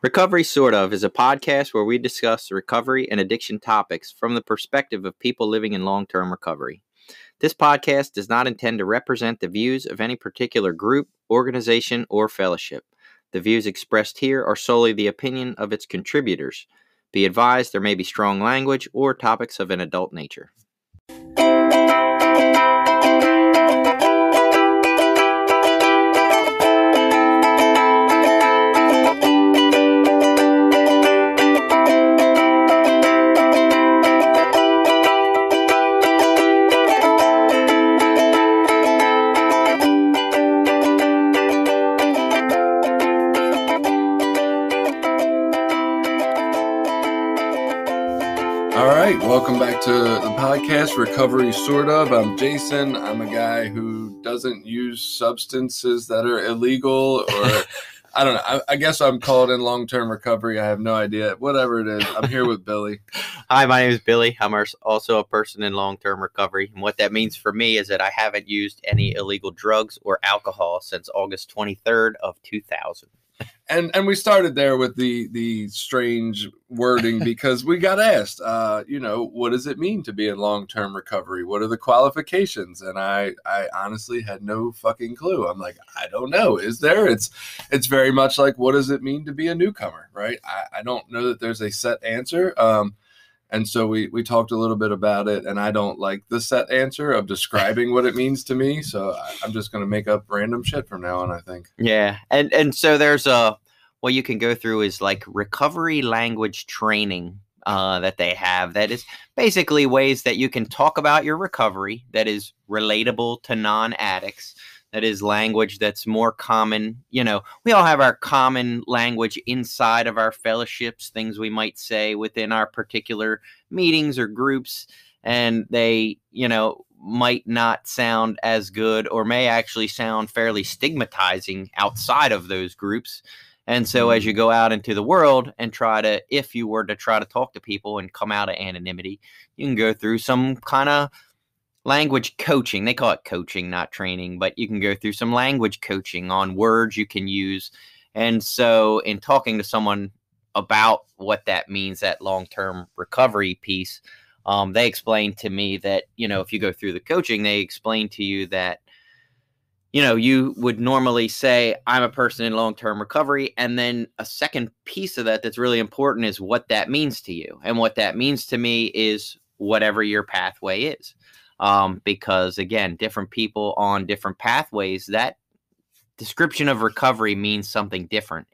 Recovery Sort of is a podcast where we discuss recovery and addiction topics from the perspective of people living in long-term recovery. This podcast does not intend to represent the views of any particular group, organization, or fellowship. The views expressed here are solely the opinion of its contributors. Be advised there may be strong language or topics of an adult nature. Welcome back to the podcast, Recovery Sort of. I'm Jason. I'm a guy who doesn't use substances that are illegal, or I don't know. I guess I'm called in long-term recovery. I have no idea. Whatever it is, I'm here with Billy. Hi, my name is Billy. I'm also a person in long-term recovery. And what that means for me is that I haven't used any illegal drugs or alcohol since August 23rd of 2000. And we started there with the strange wording because we got asked, what does it mean to be in long-term recovery? What are the qualifications? And I honestly had no fucking clue. I'm like, I don't know. Is there? It's very much like, what does it mean to be a newcomer, right? I don't know that there's a set answer. And so we talked a little bit about it, and I don't like the set answer of describing what it means to me. So I'm just going to make up random shit from now on, I think. Yeah. And so there's what you can go through is like recovery language training that they have. That is basically ways that you can talk about your recovery that is relatable to non-addicts. That is language that's more common. You know, we all have our common language inside of our fellowships, things we might say within our particular meetings or groups. And they, might not sound as good or may actually sound fairly stigmatizing outside of those groups. And so as you go out into the world and if you were to try to talk to people and come out of anonymity, you can go through some kind of language coaching. They call it coaching, not training, but you can go through some language coaching on words you can use. And so in talking to someone about what that means, that long-term recovery piece, they explained to me that, if you go through the coaching, they explain to you that, you would normally say, I'm a person in long-term recovery. And then a second piece of that that's really important is what that means to you. And what that means to me is whatever your pathway is. Because again, different people on different pathways, that description of recovery means something different.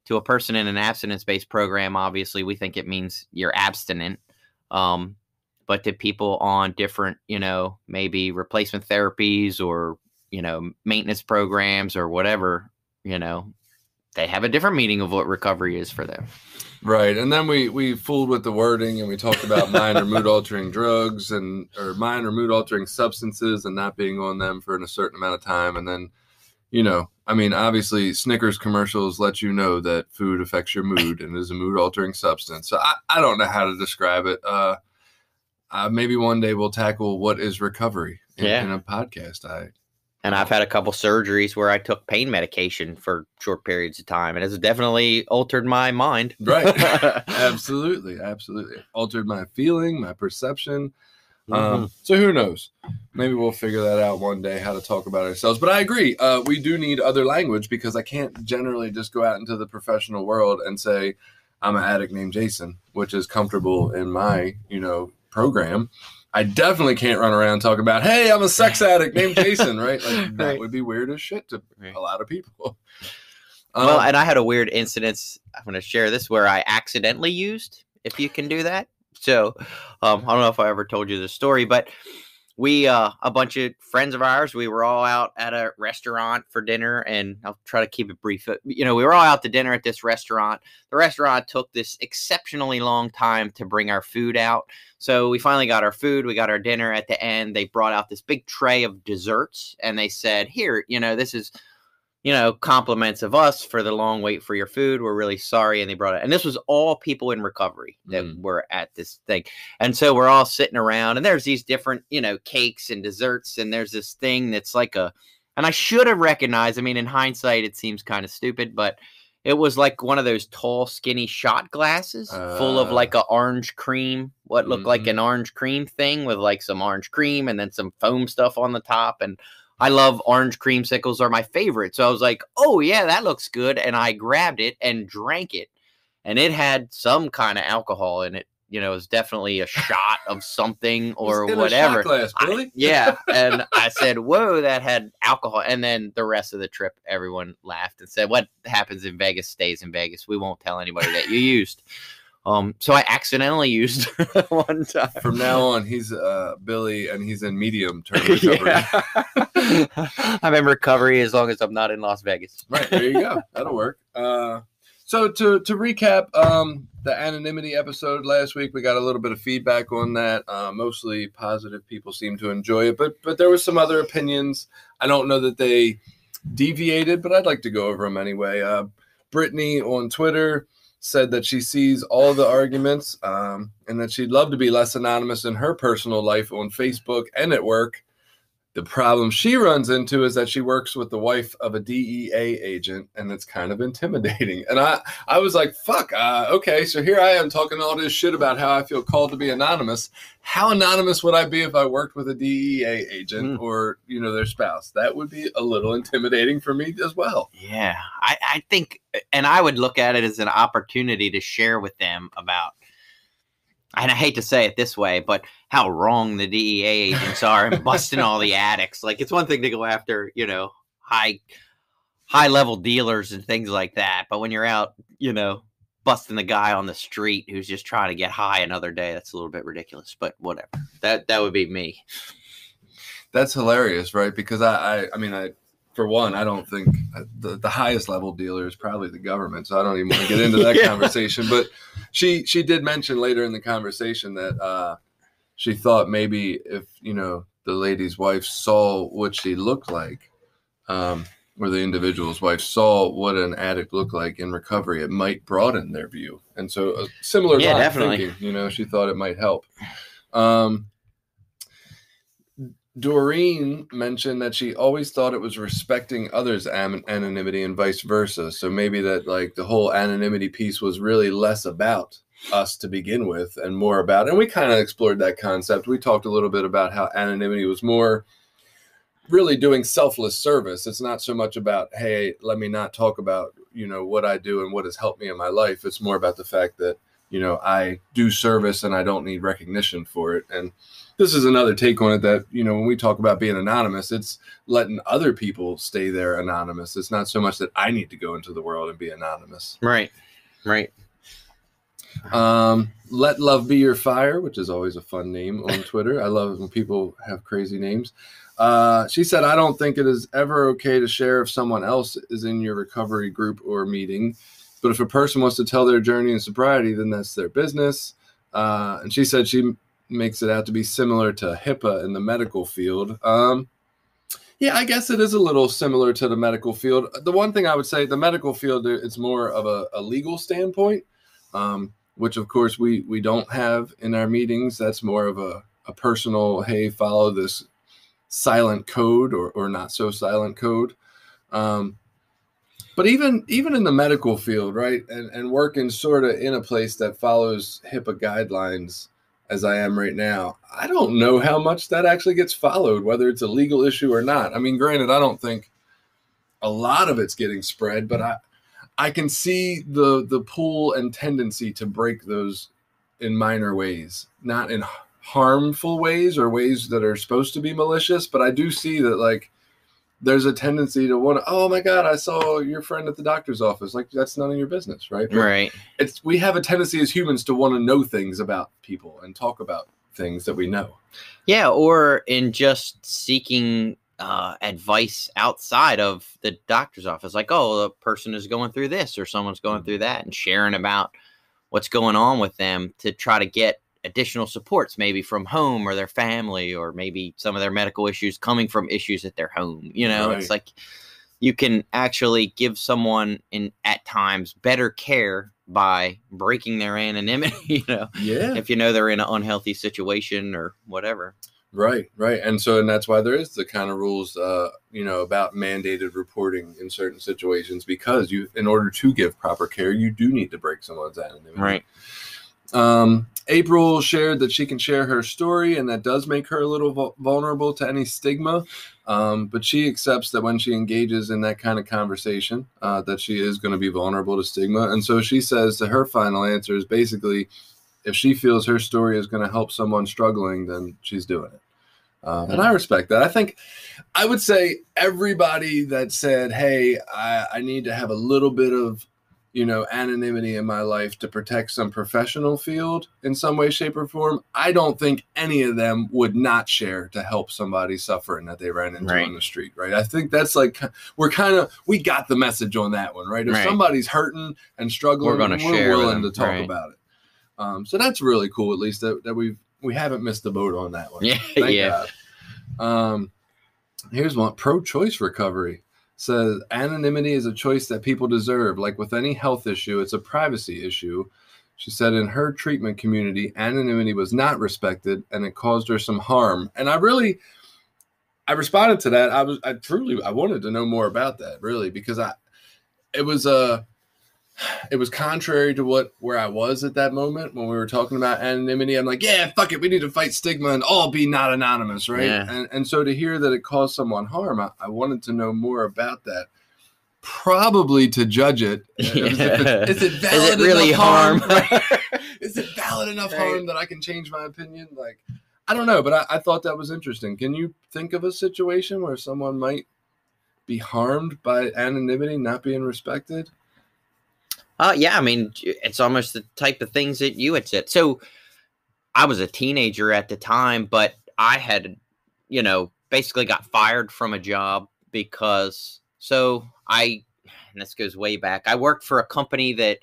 To a person in an abstinence-based program, obviously we think it means you're abstinent. But to people on different, maybe replacement therapies or, maintenance programs or whatever, they have a different meaning of what recovery is for them. Right. And then we fooled with the wording and we talked about minor mood altering drugs or minor mood altering substances and not being on them for a certain amount of time. And then, obviously Snickers commercials let you know that food affects your mood and is a mood altering substance. So I don't know how to describe it. Maybe one day we'll tackle what is recovery in a podcast. And I've had a couple surgeries where I took pain medication for short periods of time, and it's definitely altered my mind. Right. Absolutely. Altered my feeling, my perception. So who knows? Maybe we'll figure that out one day, how to talk about ourselves. But I agree. We do need other language because I can't generally just go out into the professional world and say, I'm an addict named Jason, which is comfortable in my, program. I definitely can't run around talking about, hey, I'm a sex addict named Jason, right? Like that would be weird as shit to a lot of people. Well, and I had a weird incident. I'm going to share this where I accidentally used, if you can do that. So I don't know if I ever told you the story, but we, a bunch of friends of ours, we were all out at a restaurant for dinner, and I'll try to keep it brief. We were all out to dinner at this restaurant. The restaurant took this exceptionally long time to bring our food out. So we finally got our food. We got our dinner. At the end, they brought out this big tray of desserts, and they said, here, this is, compliments of us for the long wait for your food. We're really sorry. And they brought it. And this was all people in recovery that were at this thing. And so we're all sitting around, and there's these different, cakes and desserts. And there's this thing that's like and I should have recognized, in hindsight, it seems kind of stupid, but It was like one of those tall, skinny shot glasses full of like a orange cream, what looked like an orange cream thing with like some orange cream and then some foam stuff on the top. And I love orange creamsicles, are my favorite. So I was like, oh yeah, that looks good. And I grabbed it and drank it. And it had some kind of alcohol in it. You know, it was definitely a shot of something or in whatever. A shot glass, Billy. Yeah. And I said, whoa, that had alcohol. And then the rest of the trip, everyone laughed and said, what happens in Vegas stays in Vegas. We won't tell anybody that you used. So I accidentally used one time. From now on, he's Billy, and he's in medium term recovery. I'm in recovery as long as I'm not in Las Vegas. Right. There you go. That'll work. So to recap the anonymity episode last week, we got a little bit of feedback on that. Mostly positive. People seem to enjoy it, but there were some other opinions. I don't know that they deviated, but I'd like to go over them anyway. Brittany on Twitter said that she sees all the arguments and that she'd love to be less anonymous in her personal life on Facebook and at work. The problem she runs into is that she works with the wife of a DEA agent, and it's kind of intimidating. And I was like, fuck, okay, so here I am talking all this shit about how I feel called to be anonymous. How anonymous would I be if I worked with a DEA agent or, you know, their spouse? That would be a little intimidating for me as well. Yeah, I think, and I would look at it as an opportunity to share with them about, and I hate to say it this way, but how wrong the DEA agents are and busting all the addicts. Like, it's one thing to go after, you know, high level dealers and things like that. But when you're out, you know, busting the guy on the street who's just trying to get high another day, that's a little bit ridiculous. But whatever. That would be me. That's hilarious, right? Because I mean, for one, I don't think the highest level dealer is probably the government, so I don't even want to get into that conversation. But she did mention later in the conversation that she thought maybe if, you know, the lady's wife saw what she looked like, or the individual's wife saw what an addict looked like in recovery, it might broaden their view. And so a similar line of thinking, you know, she thought it might help. Doreen mentioned that she always thought it was respecting others' anonymity and vice versa. So maybe that, like, the whole anonymity piece was really less about us to begin with and more about, and we kind of explored that concept. We talked a little bit about how anonymity was more really doing selfless service. It's not so much about, hey, let me not talk about, you know, what I do and what has helped me in my life. It's more about the fact that, you know, I do service and I don't need recognition for it. And this is another take on it that, you know, when we talk about being anonymous, it's letting other people stay there anonymous. It's not so much that I need to go into the world and be anonymous. Right. Right. Let Love Be Your Fire, which is always a fun name on Twitter. I love it when people have crazy names. She said, I don't think it is ever okay to share if someone else is in your recovery group or meeting. But if a person wants to tell their journey in sobriety, then that's their business. And she said she makes it out to be similar to HIPAA in the medical field. Yeah, I guess it is a little similar to the medical field. The one thing I would say, the medical field, it's more of a legal standpoint, which of course we don't have in our meetings. That's more of a personal, hey, follow this silent code or not so silent code. But even in the medical field, right, and working sort of in a place that follows HIPAA guidelines as I am right now, I don't know how much that actually gets followed, whether it's a legal issue or not. I mean, granted, I don't think a lot of it's getting spread, but I can see the pull and tendency to break those in minor ways, not in harmful ways or ways that are supposed to be malicious, but I do see that, like, there's a tendency to want to, oh my God, I saw your friend at the doctor's office. Like, that's none of your business, right? But right. We have a tendency as humans to want to know things about people and talk about things that we know. Yeah. Or in just seeking advice outside of the doctor's office. Like, oh, a person is going through this or someone's going through that, and sharing about what's going on with them to try to get additional supports, maybe from home or their family, or maybe some of their medical issues coming from issues at their home. You know, It's like you can actually give someone at times better care by breaking their anonymity, you know, yeah, if you know they're in an unhealthy situation or whatever. Right, right. And that's why there is the kind of rules, about mandated reporting in certain situations, because in order to give proper care, you do need to break someone's anonymity. Right. April shared that she can share her story, and that does make her a little vulnerable to any stigma. But she accepts that when she engages in that kind of conversation, that she is going to be vulnerable to stigma. And so she says that her final answer is basically, if she feels her story is going to help someone struggling, then she's doing it. And I respect that. I would say everybody that said, hey, I need to have a little bit of, anonymity in my life to protect some professional field in some way, shape, or form, I don't think any of them would not share to help somebody suffering that they ran into on the street, right? I think that's like, we got the message on that one, right? If somebody's hurting and struggling, we're willing to talk about it. So that's really cool, at least that we haven't missed the boat on that one. Yeah. Thank God. Here's one. Pro-choice recovery says anonymity is a choice that people deserve. Like with any health issue, it's a privacy issue. She said in her treatment community, anonymity was not respected and it caused her some harm. And I responded to that. I wanted to know more about that, really, because it was contrary to where I was at that moment when we were talking about anonymity. I'm like, yeah, fuck it. We need to fight stigma and all be not anonymous, right? Yeah. And so to hear that it caused someone harm, I wanted to know more about that. Probably to judge it. Is it valid? Is it really enough harm? Is it valid enough harm that I can change my opinion? Like, I don't know, but I thought that was interesting. Can you think of a situation where someone might be harmed by anonymity not being respected? Yeah, I mean, it's almost the type of things that you had said. So I was a teenager at the time, but I had, basically got fired from a job because, and this goes way back, I worked for a company that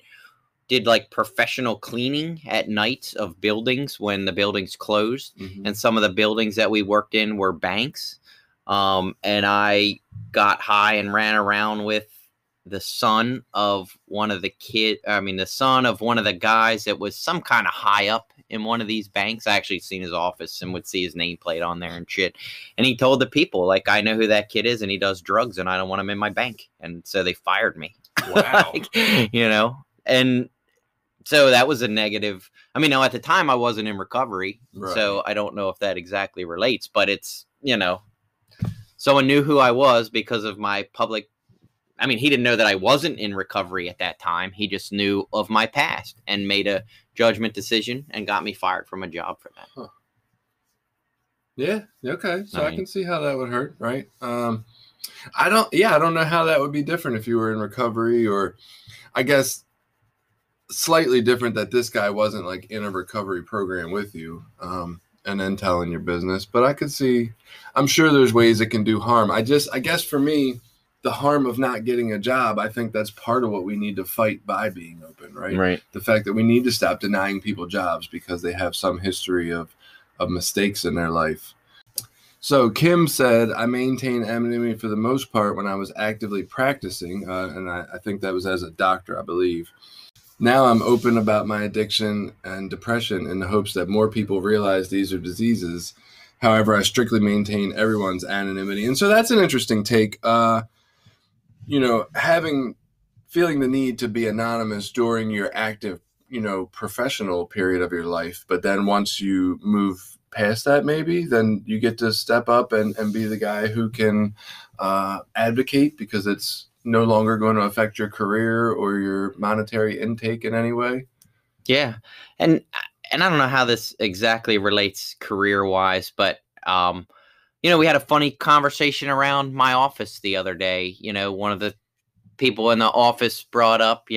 did like professional cleaning at night of buildings when the buildings closed. Mm-hmm. And some of the buildings that we worked in were banks. And I got high and ran around with the son of one of the guys that was some kind of high up in one of these banks. I actually seen his office and would see his nameplate on there and shit. And he told the people, like, I know who that kid is and he does drugs and I don't want him in my bank. And so they fired me. Wow. And so that was a negative. I mean, at the time I wasn't in recovery. Right. So I don't know if that exactly relates, but it's, someone knew who I was because of my public. I mean, he didn't know that I wasn't in recovery at that time. He just knew of my past and made a judgment decision and got me fired from a job for that. Huh. Yeah. Okay. So I can see how that would hurt, right? I don't know how that would be different if you were in recovery, or I guess slightly different that this guy wasn't like in a recovery program with you, and then telling your business. But I could see, I'm sure there's ways it can do harm. I guess for me, the harm of not getting a job, I think that's part of what we need to fight by being open, right? Right. The fact that we need to stop denying people jobs because they have some history of mistakes in their life. So Kim said, I maintain anonymity for the most part when I was actively practicing, and I think that was as a doctor, I believe. Now I'm open about my addiction and depression in the hopes that more people realize these are diseases. However, I strictly maintain everyone's anonymity. And so that's an interesting take. Feeling the need to be anonymous during your active, professional period of your life. But then once you move past that, maybe, then you get to step up and be the guy who can advocate, because it's no longer going to affect your career or your monetary intake in any way. Yeah. And I don't know how this exactly relates career-wise, but we had a funny conversation around my office the other day. One of the people in the office brought up,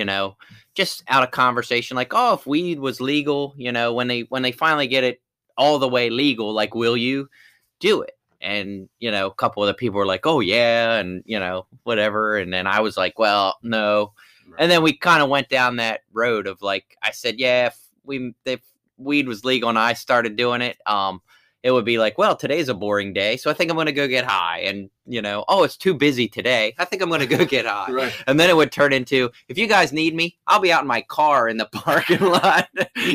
just out of conversation, like, oh, if weed was legal, when they finally get it all the way legal, like, will you do it? And, a couple of the people were like, oh, yeah, and, whatever. And then I was like, well, no. Right. And then we kind of went down that road of, like, I said, yeah, if weed was legal and I started doing it, it would be like, well, today's a boring day, so I think I'm going to go get high. And, oh, it's too busy today. I think I'm going to go get high. Right. And then it would turn into, if you guys need me, I'll be out in my car in the parking lot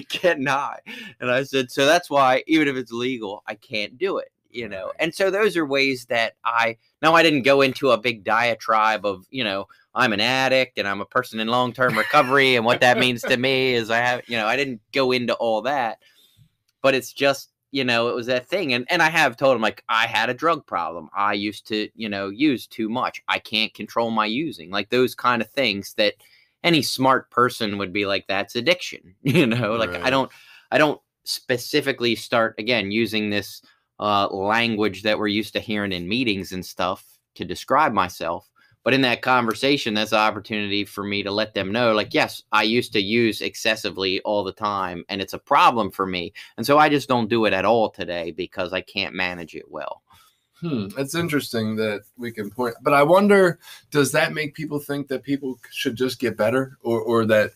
getting high. And I said, so that's why, even if it's legal, I can't do it, Right. And so those are ways that I didn't go into a big diatribe of, I'm an addict and I'm a person in long-term recovery. And what that means to me is I didn't go into all that, but it's just, it was that thing. And I have told him, like, I had a drug problem. I used to, use too much. I can't control my using, like those kind of things that any smart person would be like, that's addiction, like Right. I don't specifically start again using this language that we're used to hearing in meetings and stuff to describe myself. But in that conversation, that's an opportunity for me to let them know, like, yes, I used to use excessively all the time, and it's a problem for me. And so I just don't do it at all today because I can't manage it well. It's interesting that we can point, but I wonder, does that make people think that people should just get better, or that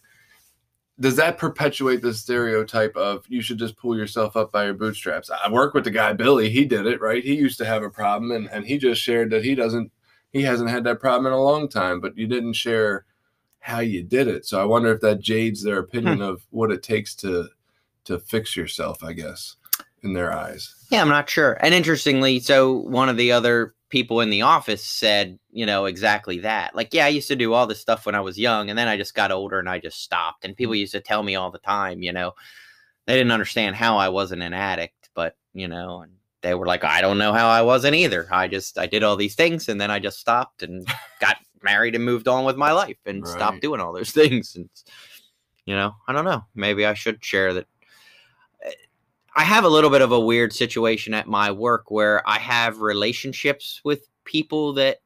does that perpetuate the stereotype of you should just pull yourself up by your bootstraps? I work with the guy, Billy. He did it, right? He used to have a problem, and he just shared that he hasn't had that problem in a long time, but you didn't share how you did it. So I wonder if that jades their opinion of what it takes to fix yourself, I guess, in their eyes. Yeah, I'm not sure. And interestingly, so one of the other people in the office said, exactly that. Like, yeah, I used to do all this stuff when I was young, and then I just got older and I just stopped. And people used to tell me all the time, they didn't understand how I wasn't an addict, but, and they were like, I don't know how I wasn't either. I did all these things, and then I just stopped and got married and moved on with my life and stopped doing all those things. And, I don't know. Maybe I should share that. I have a little bit of a weird situation at my work where I have relationships with people that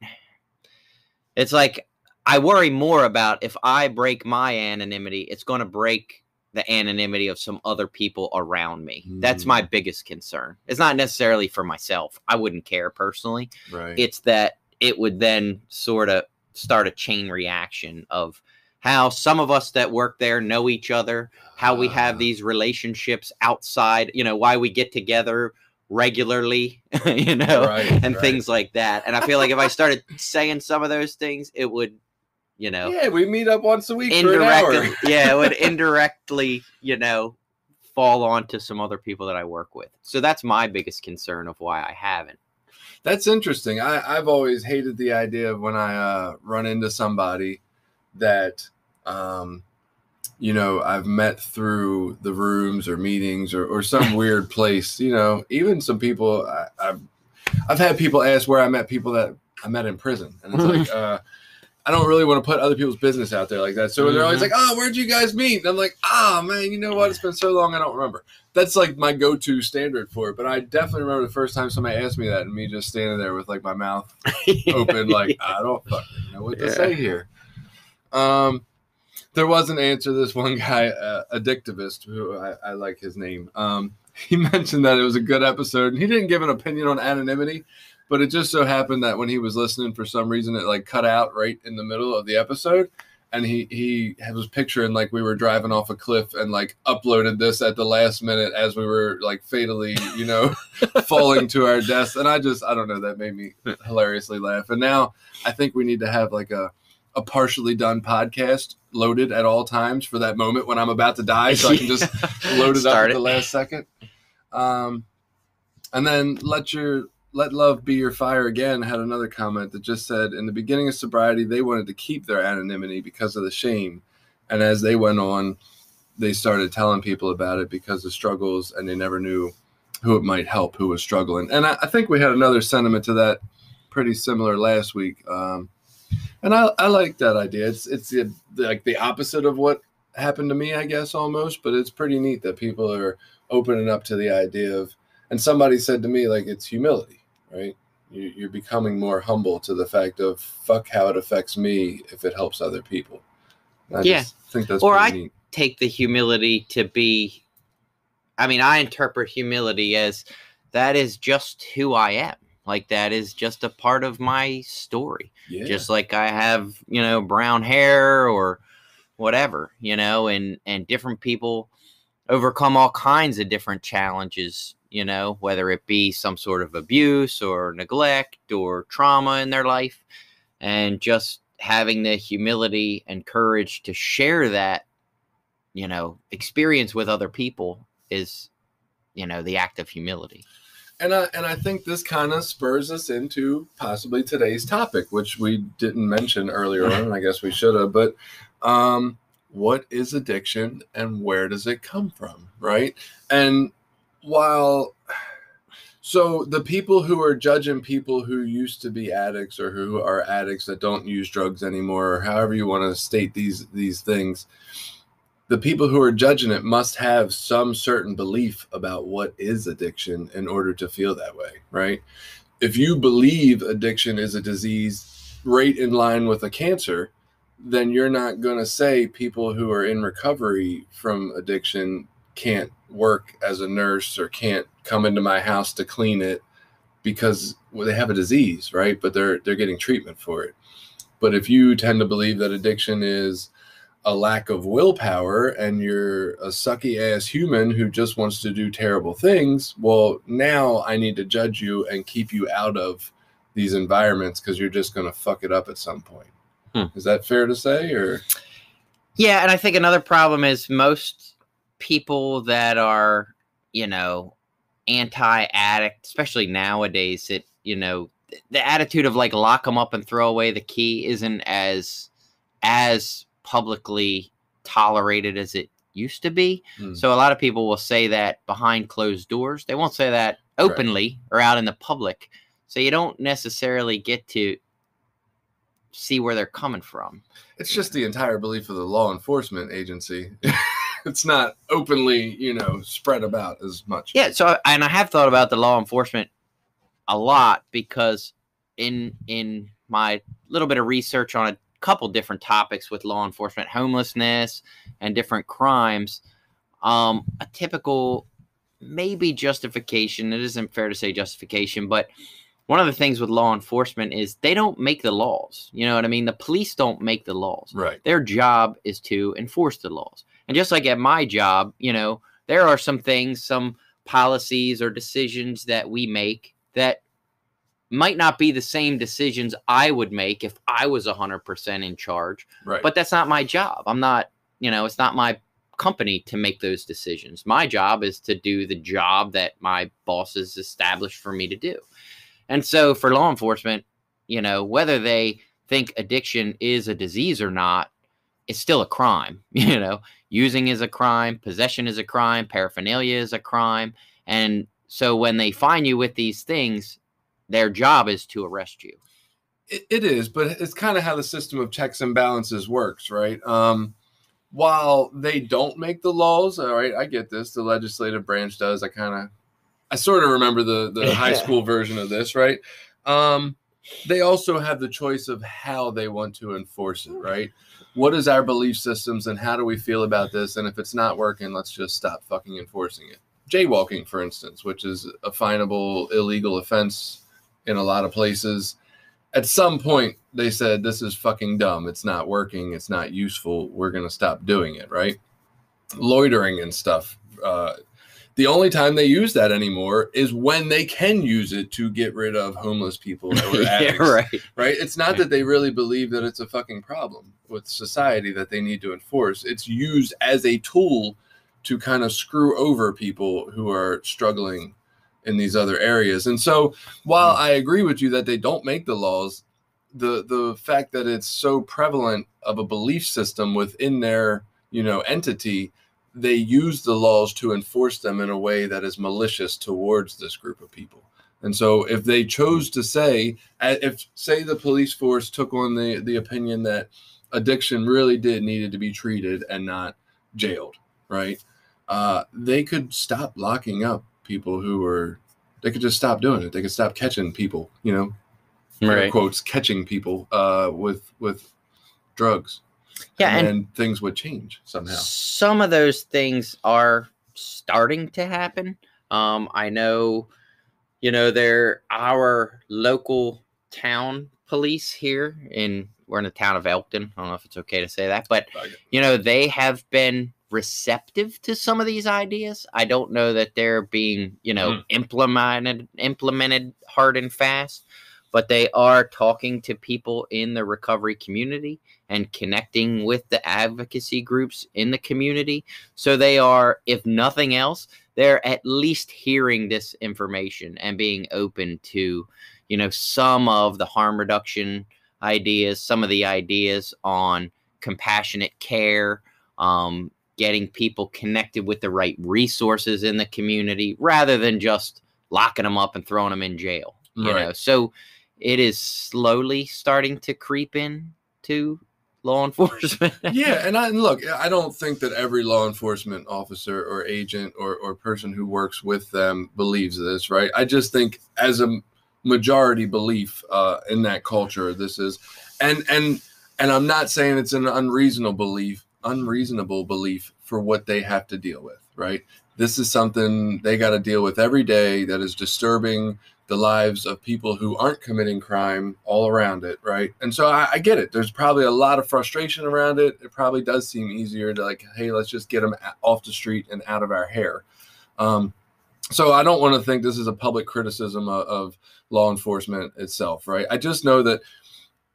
it's like, I worry more about if I break my anonymity, it's going to break the anonymity of some other people around me. That's my biggest concern. It's not necessarily for myself. I wouldn't care personally. Right. It's that it would then sort of start a chain reaction of how some of us that work there know each other, how we have these relationships outside, why we get together regularly, and things like that. And I feel like if I started saying some of those things, it would, yeah, we meet up once a week for an hour. Yeah, it would indirectly, fall onto some other people that I work with. So that's my biggest concern of why I haven't. That's interesting. I've always hated the idea of when I run into somebody that, I've met through the rooms or meetings or some weird place, even some people, I've had people ask where I met people that I met in prison. And it's like, I don't really want to put other people's business out there like that. So they're always like, oh, where'd you guys meet? And I'm like, man, you know what? It's been so long, I don't remember. That's like my go-to standard for it. But I definitely remember the first time somebody asked me that and me just standing there with like my mouth open, like, I don't fucking know what to say here. There was an answer to this one guy, Addictivist, who I like his name. He mentioned that it was a good episode, and he didn't give an opinion on anonymity, but it just so happened that when he was listening, for some reason, it like cut out right in the middle of the episode, and he was picturing like we were driving off a cliff and like uploaded this at the last minute as we were like fatally, falling to our deaths. And I don't know, that made me hilariously laugh. And now I think we need to have like a partially done podcast loaded at all times for that moment when I'm about to die, so I can just load it up at the last second. And then Let Love Be Your Fire Again had another comment that just said, in the beginning of sobriety, they wanted to keep their anonymity because of the shame. And as they went on, they started telling people about it because of struggles, and they never knew who it might help, who was struggling. And I think we had another sentiment to that pretty similar last week. And I like that idea. It's like the opposite of what happened to me, I guess, almost. But it's pretty neat that people are opening up to the idea of, and somebody said to me, like, it's humility, right? You're becoming more humble to the fact of, fuck how it affects me if it helps other people. I just think that's pretty neat. Take the humility to be, I interpret humility as that is just who I am. Like, that is just a part of my story. Yeah. Just like I have, brown hair or whatever, and different people overcome all kinds of different challenges, whether it be some sort of abuse or neglect or trauma in their life. And just having the humility and courage to share that, experience with other people is, the act of humility. And I think this kind of spurs us into possibly today's topic, which we didn't mention earlier on, and I guess we should have. But what is addiction and where does it come from, right? And so the people who are judging people who used to be addicts or who are addicts that don't use drugs anymore, or however you want to state these things, the people who are judging it must have some certain belief about what is addiction in order to feel that way, right? If you believe addiction is a disease right in line with a cancer, then you're not going to say people who are in recovery from addiction can't work as a nurse or can't come into my house to clean it because they have a disease, right? But they're getting treatment for it. But if you tend to believe that addiction is a lack of willpower and you're a sucky ass human who just wants to do terrible things, well, now I need to judge you and keep you out of these environments because you're just going to fuck it up at some point. Is that fair to say? Or yeah, and I think another problem is most people that are, anti-addict, especially nowadays, the attitude of like lock them up and throw away the key isn't as publicly tolerated as it used to be. So a lot of people will say that behind closed doors. They won't say that openly or out in the public. So you don't necessarily get to see where they're coming from. It's just the entire belief of the law enforcement agency. It's not openly, spread about as much. Yeah. So, and I have thought about the law enforcement a lot because in my little bit of research on a couple different topics with law enforcement, homelessness and different crimes, a typical maybe justification, it isn't fair to say justification, but one of the things with law enforcement is they don't make the laws. You know what I mean? The police don't make the laws. Right. Their job is to enforce the laws. And just like at my job, there are some things, some policies or decisions that we make that might not be the same decisions I would make if I was 100% in charge. Right. But that's not my job. I'm not, it's not my company to make those decisions. My job is to do the job that my bosses established for me to do. And so for law enforcement, whether they think addiction is a disease or not, it's still a crime. Using is a crime, possession is a crime, paraphernalia is a crime. And so when they find you with these things, their job is to arrest you. It is, but it's kind of how the system of checks and balances works, right? While they don't make the laws, all right, I get this. The legislative branch does. I sort of remember the high school version of this, right? They also have the choice of how they want to enforce it, right? What is our belief systems and how do we feel about this? And if it's not working, let's just stop fucking enforcing it. Jaywalking, for instance, which is a finable illegal offense in a lot of places. At some point, they said, this is fucking dumb. It's not working. It's not useful. We're going to stop doing it, right? Loitering and stuff. The only time they use that anymore is when they can use it to get rid of homeless people or addicts, right? It's not that they really believe that it's a fucking problem with society that they need to enforce. It's used as a tool to kind of screw over people who are struggling in these other areas. And so while I agree with you that they don't make the laws, the fact that it's so prevalent of a belief system within their, entity, they use the laws to enforce them in a way that is malicious towards this group of people. And so if they chose to say the police force took on the opinion that addiction really needed to be treated and not jailed, right? They could stop locking up people they could just stop doing it. They could stop catching people, right. quotes, catching people with drugs. Yeah, and things would change somehow. Some of those things are starting to happen. I know, they're our local town police here we're in the town of Elkton. I don't know if it's okay to say that, but they have been receptive to some of these ideas. I don't know that they're being, implemented hard and fast, but they are talking to people in the recovery community and connecting with the advocacy groups in the community. So they are, if nothing else, they're at least hearing this information and being open to, some of the harm reduction ideas, some of the ideas on compassionate care, getting people connected with the right resources in the community rather than just locking them up and throwing them in jail. So it is slowly starting to creep in to law enforcement. Yeah, and look, I don't think that every law enforcement officer or agent or person who works with them believes this, right? I just think as a majority belief in that culture, this is, and I'm not saying it's an unreasonable belief for what they have to deal with, right? This is something they got to deal with every day that is disturbing the lives of people who aren't committing crime all around it, right? And so I get it. There's probably a lot of frustration around it. It probably does seem easier to hey, let's just get them off the street and out of our hair. So I don't want to think this is a public criticism of law enforcement itself, right? I just know that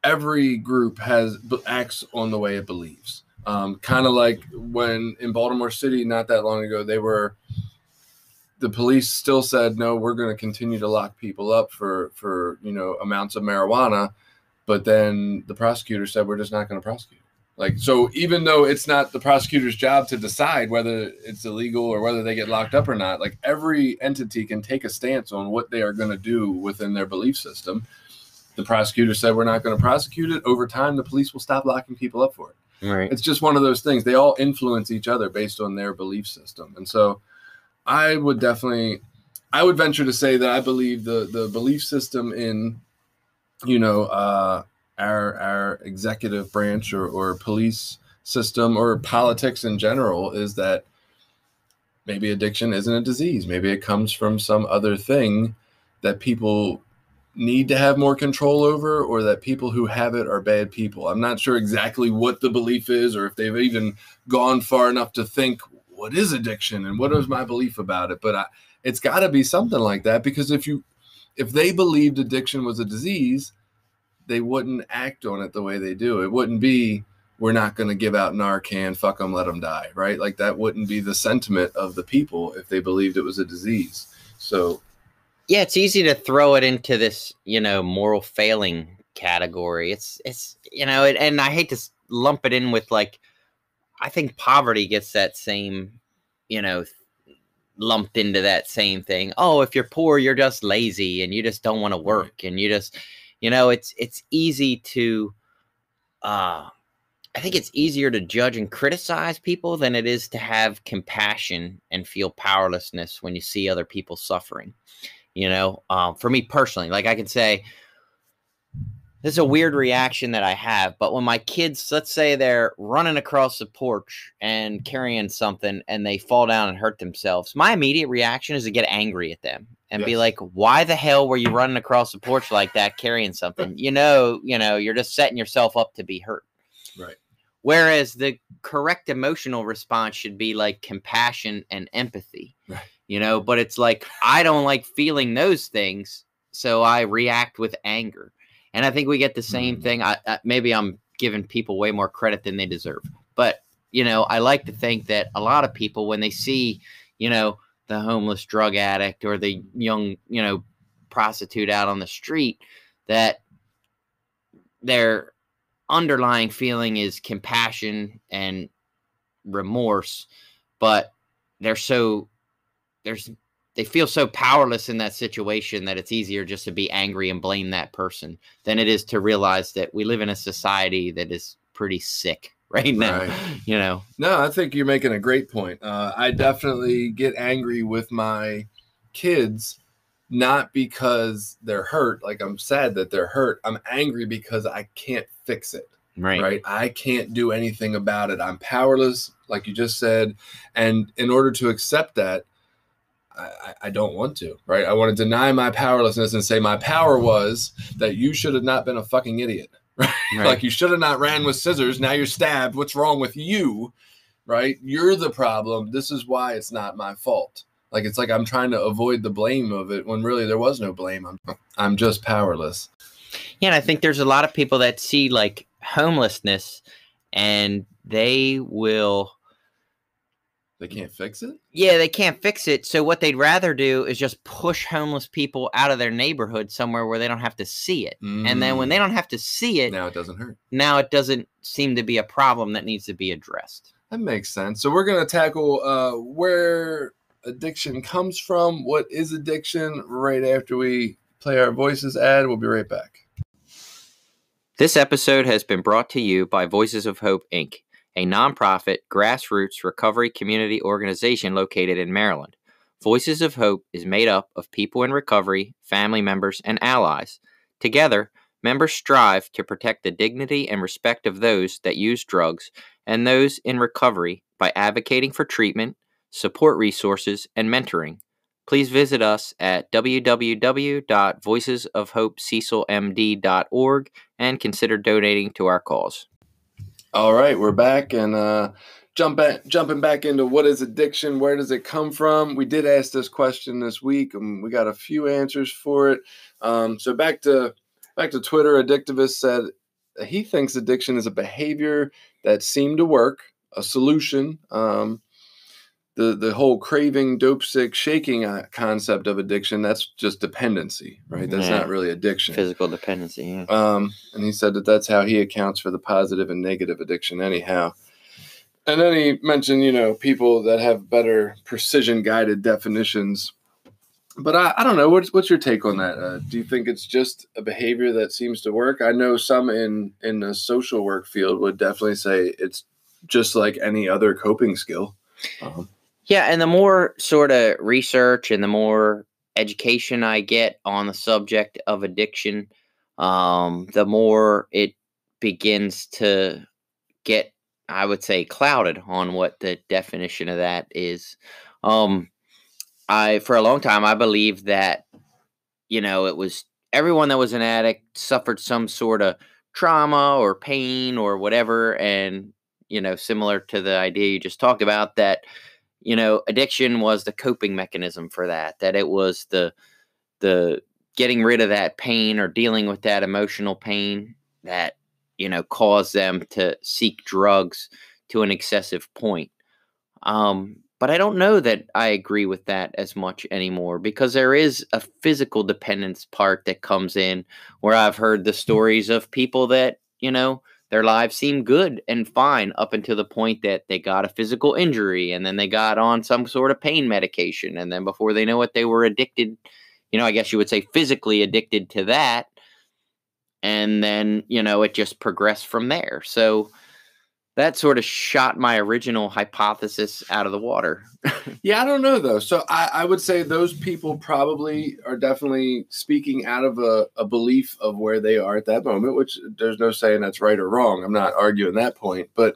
every group acts on the way it believes. Kind of like when in Baltimore City, not that long ago, the police still said, no, we're going to continue to lock people up for amounts of marijuana. But then the prosecutor said, we're just not going to prosecute. So even though it's not the prosecutor's job to decide whether it's illegal or whether they get locked up or not, every entity can take a stance on what they are going to do within their belief system. The prosecutor said, we're not going to prosecute it. Over time, the police will stop locking people up for it. Right. It's just one of those things. They all influence each other based on their belief system. And so I would venture to say that I believe the belief system in, our executive branch or police system or politics in general is that maybe addiction isn't a disease. Maybe it comes from some other thing that people need to have more control over, or that people who have it are bad people. I'm not sure exactly what the belief is, or if they've even gone far enough to think, what is addiction and what is my belief about it? But it's got to be something like that, because if they believed addiction was a disease, they wouldn't act on it the way they do. It wouldn't be, we're not going to give out Narcan, fuck them, let them die, right? That wouldn't be the sentiment of the people if they believed it was a disease. So yeah, it's easy to throw it into this, moral failing category. It's and I hate to lump it in with I think poverty gets that same, lumped into that same thing. Oh, if you're poor, you're just lazy and you just don't want to work. And you just, it's easy to, I think it's easier to judge and criticize people than it is to have compassion and feel powerlessness when you see other people suffering. For me personally, I can say, this is a weird reaction that I have, but when my kids, let's say they're running across the porch and carrying something and they fall down and hurt themselves, my immediate reaction is to get angry at them and be like, why the hell were you running across the porch like that, carrying something? You're just setting yourself up to be hurt. Right. Whereas the correct emotional response should be compassion and empathy. Right. But it's I don't like feeling those things, so I react with anger. And I think we get the same thing. Maybe I'm giving people way more credit than they deserve. But, I like to think that a lot of people, when they see, the homeless drug addict or the young, prostitute out on the street, that their underlying feeling is compassion and remorse, but they feel so powerless in that situation that it's easier just to be angry and blame that person than it is to realize that we live in a society that is pretty sick right now. No, I think you're making a great point. I definitely get angry with my kids, not because they're hurt. I'm sad that they're hurt. I'm angry because I can't fix it. Right. I can't do anything about it. I'm powerless, like you just said. And in order to accept that, I don't want to, right? I want to deny my powerlessness and say my power was that you should have not been a fucking idiot, right? You should have not ran with scissors. Now you're stabbed. What's wrong with you, right? You're the problem. This is why it's not my fault. Like, it's like I'm trying to avoid the blame of it when really there was no blame. I'm just powerless. Yeah, and I think there's a lot of people that see like homelessness and they can't fix it? Yeah, they can't fix it. So what they'd rather do is just push homeless people out of their neighborhood somewhere where they don't have to see it. And then when they don't have to see it, now it doesn't hurt. Now it doesn't seem to be a problem that needs to be addressed. That makes sense. So we're going to tackle where addiction comes from, what is addiction, right after we play our Voices ad. We'll be right back. This episode has been brought to you by Voices of Hope, Inc., a nonprofit, grassroots recovery community organization located in Maryland. Voices of Hope is made up of people in recovery, family members, and allies. Together, members strive to protect the dignity and respect of those that use drugs and those in recovery by advocating for treatment, support resources, and mentoring. Please visit us at www.voicesofhopececilmd.org and consider donating to our cause. All right, we're back and jumping back into what is addiction, where does it come from? We did ask this question this week, and we got a few answers for it. So back to Twitter, Addictivist said he thinks addiction is a behavior that seemed to work, a solution. The whole craving, dope sick, shaking concept of addiction, that's just dependency, right? That's not really addiction. Physical dependency, yeah. And he said that that's how he accounts for the positive and negative addiction anyhow. And then he mentioned, people that have better precision-guided definitions. But I don't know. What's your take on that? Do you think it's just a behavior that seems to work? I know some in the social work field would definitely say it's just like any other coping skill. Yeah, and the more sort of research and the more education I get on the subject of addiction, the more it begins to get, I would say, clouded on what the definition of that is. For a long time, I believed that, it was everyone that was an addict suffered some sort of trauma or pain or whatever. And, similar to the idea you just talked about, that addiction was the coping mechanism for that it was the getting rid of that pain or dealing with that emotional pain that, caused them to seek drugs to an excessive point. But I don't know that I agree with that as much anymore, because there is a physical dependence part that comes in, where I've heard the stories of people that, their lives seemed good and fine up until the point that they got a physical injury, and then they got on some sort of pain medication. And then before they know it, they were addicted, I guess you would say physically addicted to that. And then, it just progressed from there. So that sort of shot my original hypothesis out of the water. Yeah, I don't know, though. So I would say those people probably are definitely speaking out of a belief of where they are at that moment, which there's no saying that's right or wrong. I'm not arguing that point. But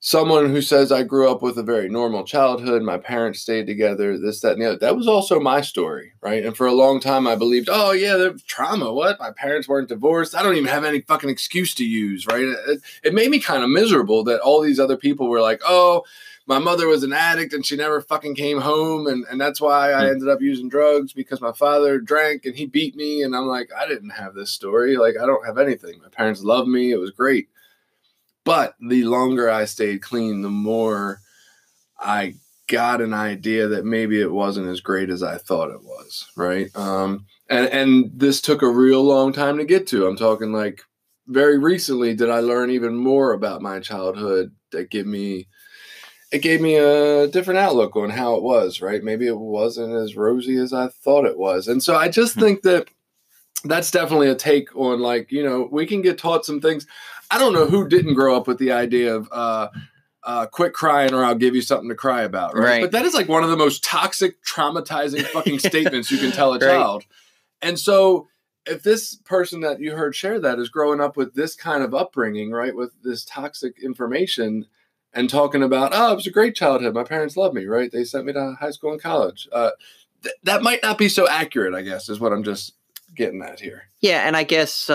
someone who says, I grew up with a very normal childhood, my parents stayed together, this, that, and the other, that was also my story, right? And for a long time, I believed, oh, yeah, the trauma, what? My parents weren't divorced. I don't even have any fucking excuse to use, right? It made me kind of miserable that all these other people were like, oh, my mother was an addict and she never fucking came home. And that's why I ended up using drugs, because my father drank and he beat me. And I'm like, I didn't have this story. Like, I don't have anything. My parents loved me. It was great. But the longer I stayed clean, the more I got an idea that maybe it wasn't as great as I thought it was, right? And this took a real long time to get to. I'm talking like very recently did I learn even more about my childhood that gave me a different outlook on how it was, right? Maybe it wasn't as rosy as I thought it was. And so I just think that that's definitely a take on, like, we can get taught some things. I don't know who didn't grow up with the idea of quit crying or I'll give you something to cry about, right? But that is like one of the most toxic, traumatizing fucking statements you can tell a child. And so if this person that you heard share that is growing up with this kind of upbringing, right, with this toxic information and talking about, oh, it was a great childhood, my parents loved me, right? They sent me to high school and college. That might not be so accurate, I guess, is what I'm just getting at here. Yeah, and I guess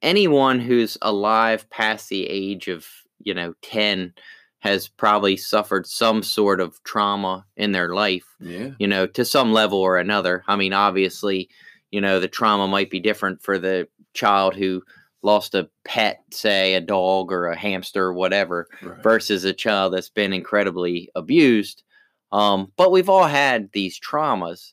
anyone who's alive past the age of, 10 has probably suffered some sort of trauma in their life, Yeah. to some level or another. I mean, obviously, the trauma might be different for the child who lost a pet, say a dog or a hamster or whatever, Right. versus a child that's been incredibly abused. But we've all had these traumas.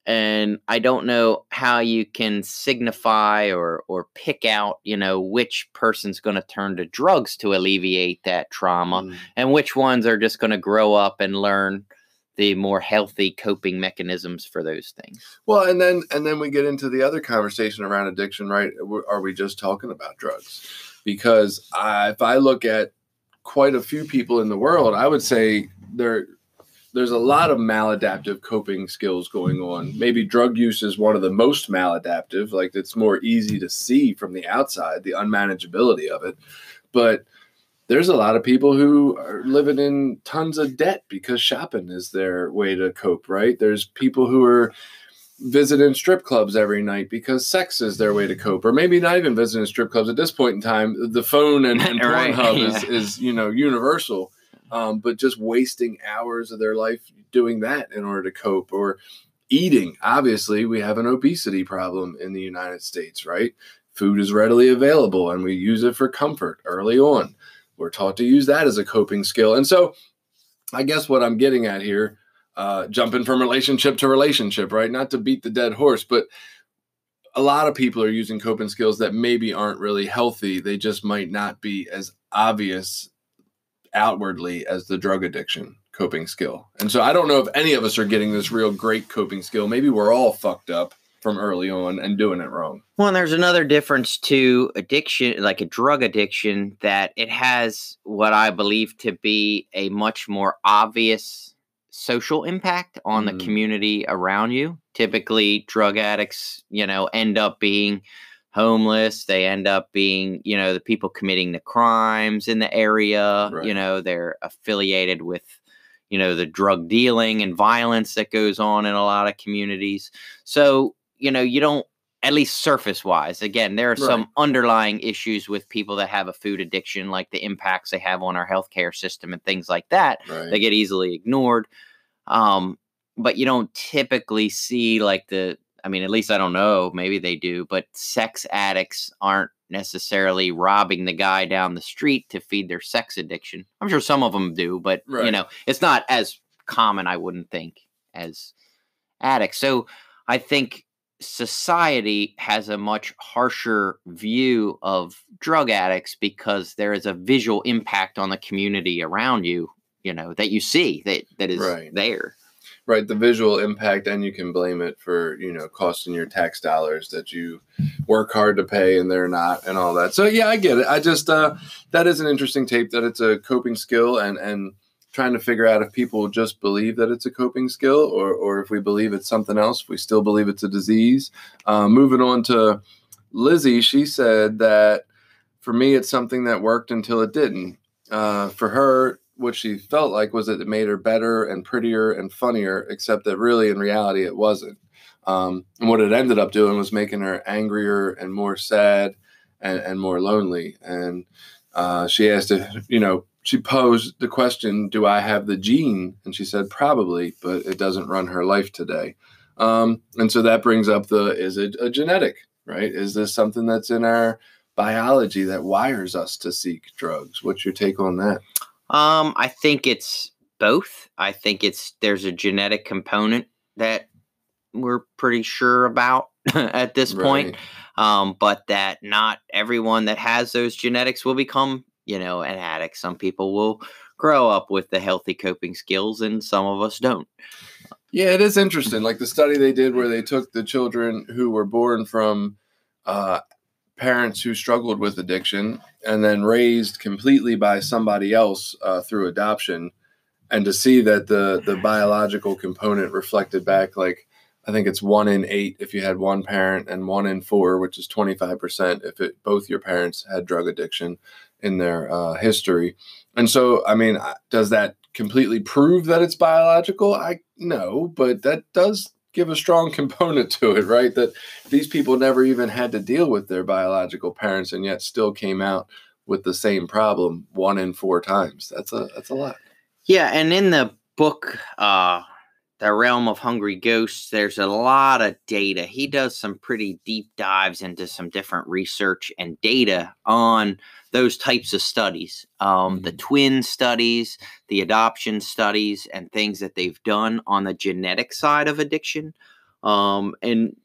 And I don't know how you can signify or pick out, which person's going to turn to drugs to alleviate that trauma, and which ones are just going to grow up and learn the more healthy coping mechanisms for those things. Well, and then we get into the other conversation around addiction, right? Are we just talking about drugs? Because if I look at quite a few people in the world, I would say there's a lot of maladaptive coping skills going on. Maybe drug use is one of the most maladaptive, like it's more easy to see from the outside, the unmanageability of it. But there's a lot of people who are living in tons of debt because shopping is their way to cope, right? There's people who are visiting strip clubs every night because sex is their way to cope, or maybe not even visiting strip clubs at this point in time. The phone and Right. Pornhub is universal, but just wasting hours of their life doing that in order to cope. Or eating. Obviously, we have an obesity problem in the United States, right? Food is readily available and we use it for comfort early on. We're taught to use that as a coping skill. And so I guess what I'm getting at here, jumping from relationship to relationship, right? Not to beat the dead horse, but a lot of people are using coping skills that maybe aren't really healthy. They just might not be as obvious outwardly as the drug addiction coping skill. And so I don't know if any of us are getting this real great coping skill. Maybe we're all fucked up from early on and doing it wrong. Well, and there's another difference to addiction, like a drug addiction, that it has what I believe to be a much more obvious social impact on the community around you. Typically, drug addicts, end up being homeless. They end up being, the people committing the crimes in the area. Right. They're affiliated with, the drug dealing and violence that goes on in a lot of communities. So, you don't, at least surface wise, again, there are some underlying issues with people that have a food addiction, like the impacts they have on our healthcare system and things like that. They get easily ignored. But you don't typically see at least I don't know, maybe they do, but sex addicts aren't necessarily robbing the guy down the street to feed their sex addiction. I'm sure some of them do, but it's not as common, I wouldn't think, as addicts. So I think society has a much harsher view of drug addicts because there is a visual impact on the community around you, that you see that is there. Right. The visual impact, and you can blame it for, costing your tax dollars that you work hard to pay and they're not, and all that. So, yeah, I get it. I just, that is an interesting tape, that it's a coping skill, and trying to figure out if people just believe that it's a coping skill, or if we believe it's something else, if we still believe it's a disease. Moving on to Lizzie, she said that for me, it's something that worked until it didn't. For her, what she felt like was that it made her better and prettier and funnier, except that really in reality it wasn't. And what it ended up doing was making her angrier and more sad and more lonely. And she asked if, she posed the question, do I have the gene? And she said, probably, but it doesn't run her life today. And so that brings up is it a genetic, right? Is this something that's in our biology that wires us to seek drugs? What's your take on that? I think it's both. I think there's a genetic component that we're pretty sure about at this point. But that not everyone that has those genetics will become, an addict. Some people will grow up with the healthy coping skills and some of us don't. Yeah, it is interesting. Like the study they did where they took the children who were born from parents who struggled with addiction and then raised completely by somebody else through adoption, and to see that the biological component reflected back, like I think it's 1 in 8 if you had one parent, and 1 in 4, which is 25% if both your parents had drug addiction in their history. And so, does that completely prove that it's biological? No, but that does give a strong component to it, right? That these people never even had to deal with their biological parents and yet still came out with the same problem 1 in 4 times. That's a lot. Yeah, and in the book, The Realm of Hungry Ghosts, there's a lot of data. He does some pretty deep dives into some different research and data on those types of studies. The twin studies, the adoption studies, and things that they've done on the genetic side of addiction. And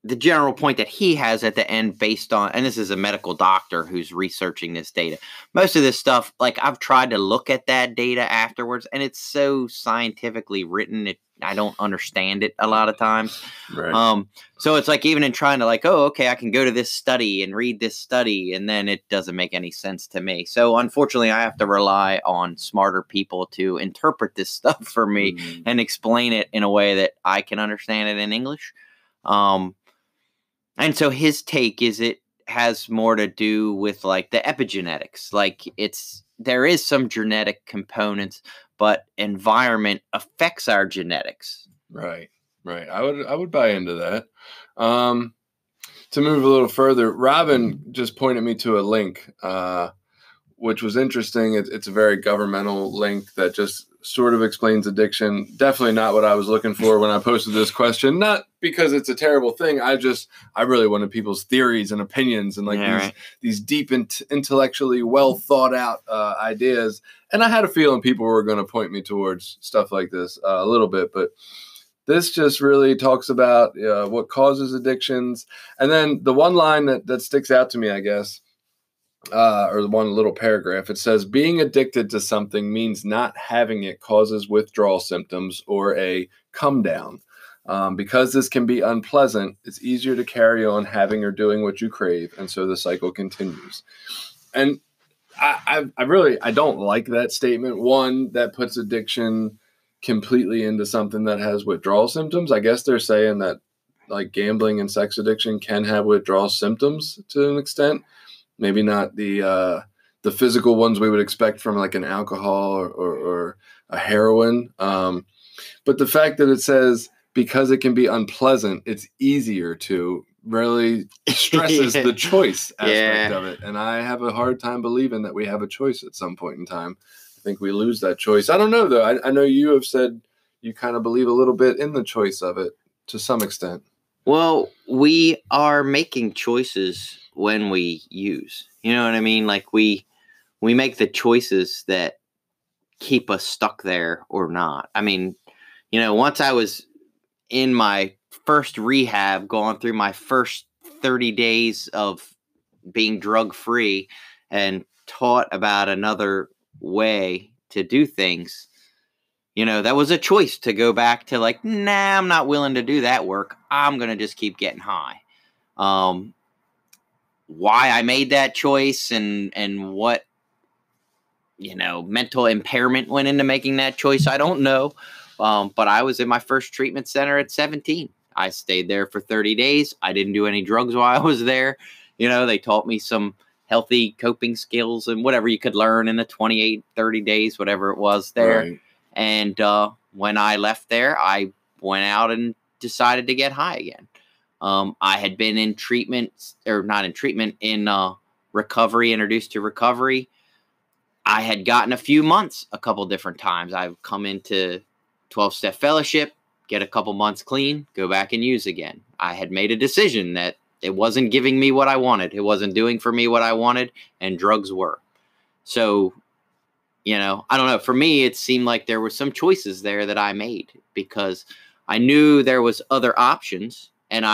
the general point that he has at the end based on, and this is a medical doctor who's researching this data. Most of this stuff, like I've tried to look at that data afterwards, and it's so scientifically written, I don't understand it a lot of times. Right. So it's like even in trying to like, oh, okay, I can go to this study and read this study, and then it doesn't make any sense to me. So unfortunately, I have to rely on smarter people to interpret this stuff for me and explain it in a way that I can understand it in English. And so his take is it has more to do with like the epigenetics. Like there is some genetic components, but environment affects our genetics. Right. I would buy into that. To move a little further, Robin just pointed me to a link, which was interesting. It's a very governmental link that just sort of explains addiction. Definitely not what I was looking for when I posted this question. Not because it's a terrible thing. I really wanted people's theories and opinions and these deep intellectually well thought out ideas. And I had a feeling people were going to point me towards stuff like this a little bit, but this just really talks about what causes addictions. And then the one line that sticks out to me, I guess, or the one little paragraph, it says, being addicted to something means not having it causes withdrawal symptoms or a come down. Because this can be unpleasant, it's easier to carry on having or doing what you crave. And so the cycle continues. And I don't like that statement. One, that puts addiction completely into something that has withdrawal symptoms. I guess they're saying that like gambling and sex addiction can have withdrawal symptoms to an extent. Maybe not the physical ones we would expect from like an alcohol or a heroin. But the fact that it says because it can be unpleasant, it's easier to really stresses the choice aspect of it. And I have a hard time believing that we have a choice at some point in time. I think we lose that choice. I don't know, though. I know you have said you kind of believe a little bit in the choice of it to some extent. Well, we are making choices when we use. You know what I mean? Like we make the choices that keep us stuck there or not. I mean, once I was in my first rehab, going through my first 30 days of being drug free and taught about another way to do things, that was a choice to go back to like, nah, I'm not willing to do that work. I'm going to just keep getting high. Why I made that choice and what, mental impairment went into making that choice, I don't know. But I was in my first treatment center at 17. I stayed there for 30 days. I didn't do any drugs while I was there. They taught me some healthy coping skills and whatever you could learn in the 28, 30 days, whatever it was there. Right. And when I left there, I went out and decided to get high again. I had been in treatment, or not in treatment, in recovery, introduced to recovery. I had gotten a few months a couple different times. I've come into 12-step fellowship, get a couple months clean, go back and use again. I had made a decision that it wasn't giving me what I wanted. It wasn't doing for me what I wanted, and drugs were. So, I don't know. For me, it seemed like there were some choices there that I made because I knew there was other options. And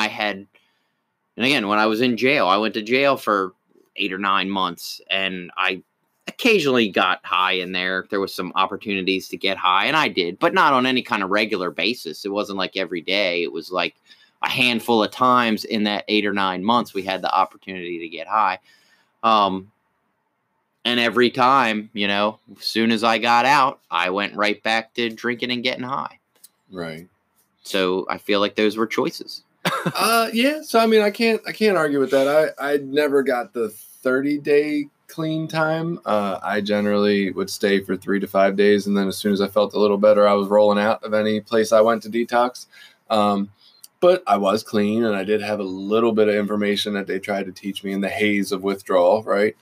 again, when I was in jail, I went to jail for 8 or 9 months, and I occasionally got high in there. There was some opportunities to get high, and I did, but not on any kind of regular basis. It wasn't like every day. It was like a handful of times in that 8 or 9 months we had the opportunity to get high. And every time, as soon as I got out, I went right back to drinking and getting high. Right. So I feel like those were choices. Yeah. So, I mean, I can't argue with that. I never got the 30-day clean time. I generally would stay for 3 to 5 days. And then as soon as I felt a little better, I was rolling out of any place I went to detox. But I was clean, and I did have a little bit of information that they tried to teach me in the haze of withdrawal. Right.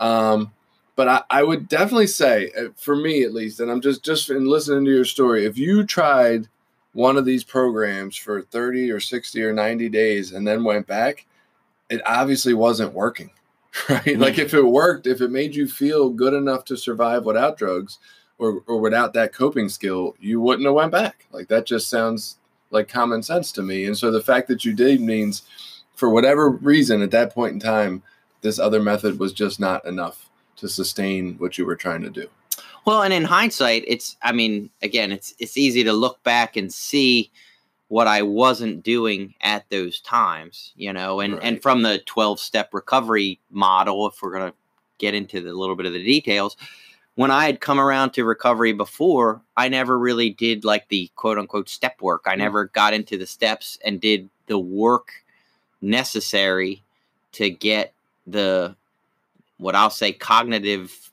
But I would definitely say, for me at least, and I'm just in listening to your story, if you tried one of these programs for 30 or 60 or 90 days and then went back, it obviously wasn't working, right? Like if it worked, if it made you feel good enough to survive without drugs or without that coping skill, you wouldn't have went back. Like that just sounds like common sense to me. And so the fact that you did means for whatever reason at that point in time, this other method was just not enough to sustain what you were trying to do. Well, and in hindsight, again, it's easy to look back and see what I wasn't doing at those times, and from the 12-step recovery model, if we're going to get into the little bit of the details, when I had come around to recovery before, I never really did like the quote unquote step work. I never got into the steps and did the work necessary to get what I'll say cognitive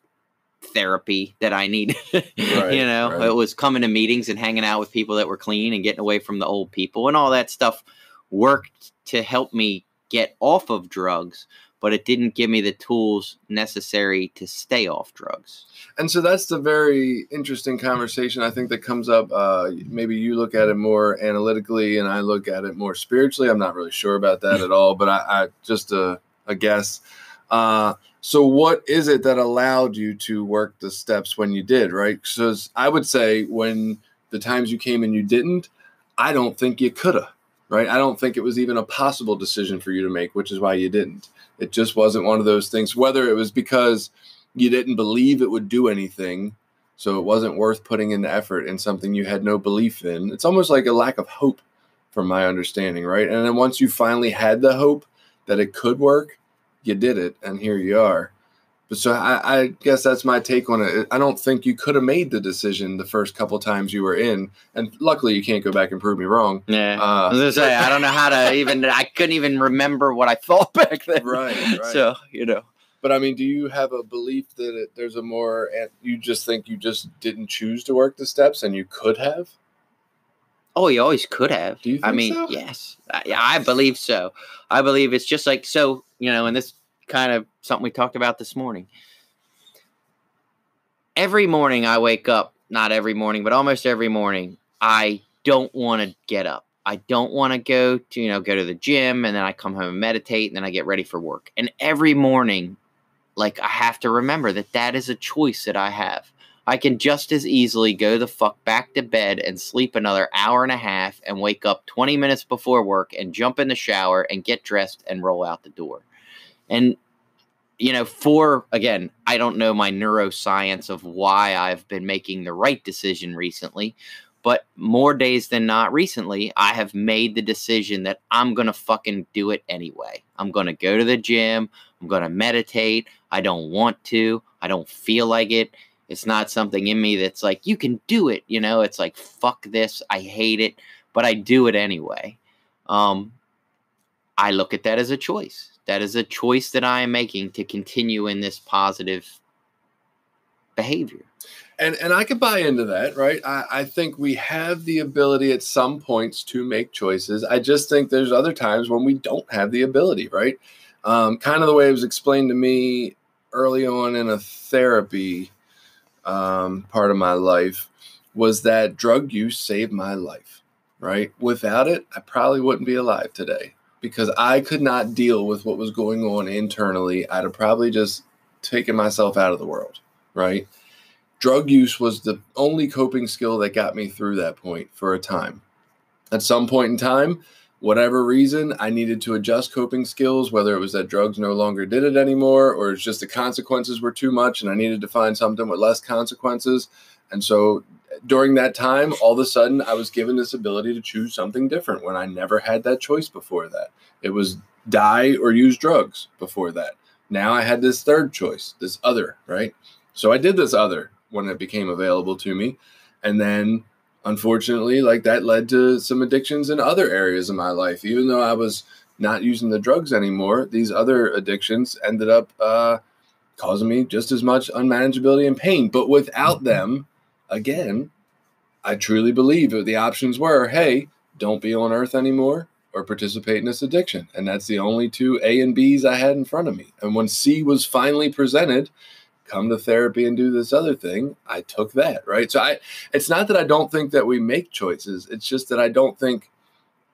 therapy that I needed. It was coming to meetings and hanging out with people that were clean and getting away from the old people, and all that stuff worked to help me get off of drugs, but it didn't give me the tools necessary to stay off drugs. And so that's the very interesting conversation I think that comes up. Maybe you look at it more analytically and I look at it more spiritually. I'm not really sure about that at all, but I just a guess. So what is it that allowed you to work the steps when you did, right? Because I would say when the times you came and you didn't, I don't think you could have, right? I don't think it was even a possible decision for you to make, which is why you didn't. It just wasn't one of those things, whether it was because you didn't believe it would do anything, so it wasn't worth putting in the effort in something you had no belief in. It's almost like a lack of hope from my understanding, right? And then once you finally had the hope that it could work, you did it, and here you are. But so I guess that's my take on it. I don't think you could have made the decision the first couple times you were in, and luckily you can't go back and prove me wrong. Yeah, I was gonna say I don't know how to I couldn't even remember what I thought back then. Right. So But I mean, do you have a belief that there's a more? You just think you just didn't choose to work the steps, and you could have? Oh, you always could have. Do you think so? Yes. I believe so. I believe it's just like, so, and this kind of something we talked about this morning. Every morning I wake up, not every morning, but almost every morning, I don't want to get up. I don't want to go to the gym, and then I come home and meditate, and then I get ready for work. And every morning, like, I have to remember that is a choice that I have. I can just as easily go the fuck back to bed and sleep another hour and a half and wake up 20 minutes before work and jump in the shower and get dressed and roll out the door. And, again, I don't know my neuroscience of why I've been making the right decision recently, but more days than not recently, I have made the decision that I'm going to fucking do it anyway. I'm going to go to the gym. I'm going to meditate. I don't want to. I don't feel like it. It's not something in me that's like, you can do it. It's like, fuck this. I hate it, but I do it anyway. I look at that as a choice. That is a choice that I am making to continue in this positive behavior. And I could buy into that, right? I think we have the ability at some points to make choices. I just think there's other times when we don't have the ability, right? Kind of the way it was explained to me early on in a therapy part of my life was that drug use saved my life, right? Without it, I probably wouldn't be alive today because I could not deal with what was going on internally. I'd have probably just taken myself out of the world, right? Drug use was the only coping skill that got me through that point for a time. At some point in time, whatever reason, I needed to adjust coping skills, whether it was that drugs no longer did it anymore, or it's just the consequences were too much and I needed to find something with less consequences. And so during that time, all of a sudden, I was given this ability to choose something different when I never had that choice before that. It was die or use drugs before that. Now I had this third choice, this other, right? So I did this other when it became available to me. And then unfortunately, like that led to some addictions in other areas of my life. Even though I was not using the drugs anymore, these other addictions ended up causing me just as much unmanageability and pain. But without them, again, I truly believe that the options were, hey, don't be on earth anymore, or participate in this addiction. And that's the only two A and B's I had in front of me. And when C was finally presented, come to therapy and do this other thing, I took that, right? So it's not that I don't think that we make choices. It's just that I don't think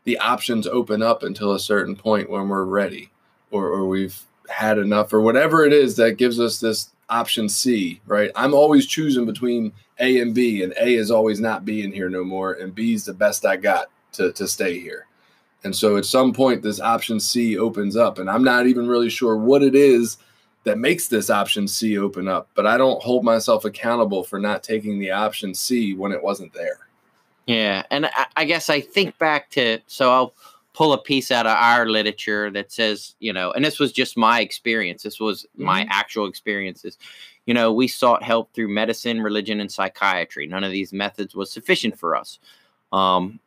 the options open up until a certain point when we're ready or we've had enough or whatever it is that gives us this option C, right? I'm always choosing between A and B, and A is always not being here no more, and B is the best I got to stay here. And so at some point, this option C opens up, and I'm not even really sure what it is that makes this option C open up, but I don't hold myself accountable for not taking the option C when it wasn't there. Yeah, and I guess I think back to, so I'll pull a piece out of our literature that says, and this was just my experience. This was my actual experiences. We sought help through medicine, religion, and psychiatry. None of these methods was sufficient for us. And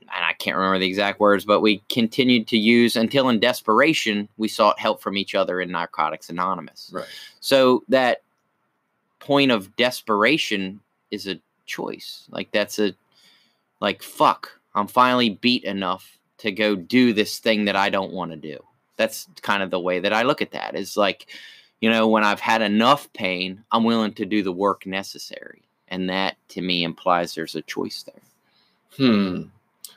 I can't remember the exact words, but we continued to use until in desperation, we sought help from each other in Narcotics Anonymous. Right. So that point of desperation is a choice. Fuck, I'm finally beat enough to go do this thing that I don't want to do. That's kind of the way that I look at that. Is when I've had enough pain, I'm willing to do the work necessary. And that to me implies there's a choice there.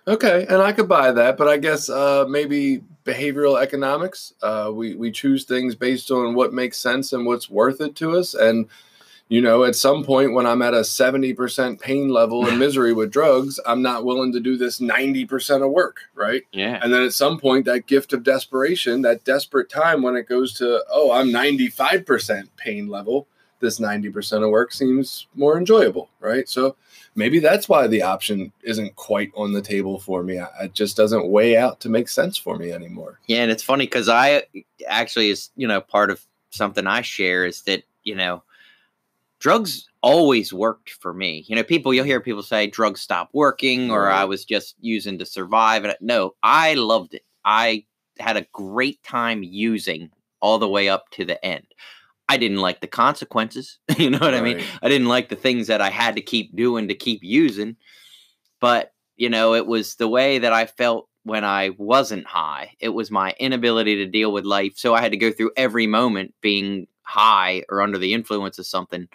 Okay, and I could buy that, but I guess maybe behavioral economics. We choose things based on what makes sense and what's worth it to us. And at some point when I'm at a 70% pain level and misery with drugs, I'm not willing to do this 90% of work, right? Yeah. And then at some point, that gift of desperation, that desperate time when it goes to, I'm 95% pain level, this 90% of work seems more enjoyable, right? So maybe that's why the option isn't quite on the table for me. It just doesn't weigh out to make sense for me anymore. Yeah, and it's funny because I actually is, part of something I share is that, drugs always worked for me. You'll hear people say drugs stopped working or I was just using to survive. And no, I loved it. I had a great time using all the way up to the end. I didn't like the consequences. You know what I mean? I didn't like the things that I had to keep doing to keep using. But, it was the way that I felt when I wasn't high. It was my inability to deal with life. So I had to go through every moment being high or under the influence of something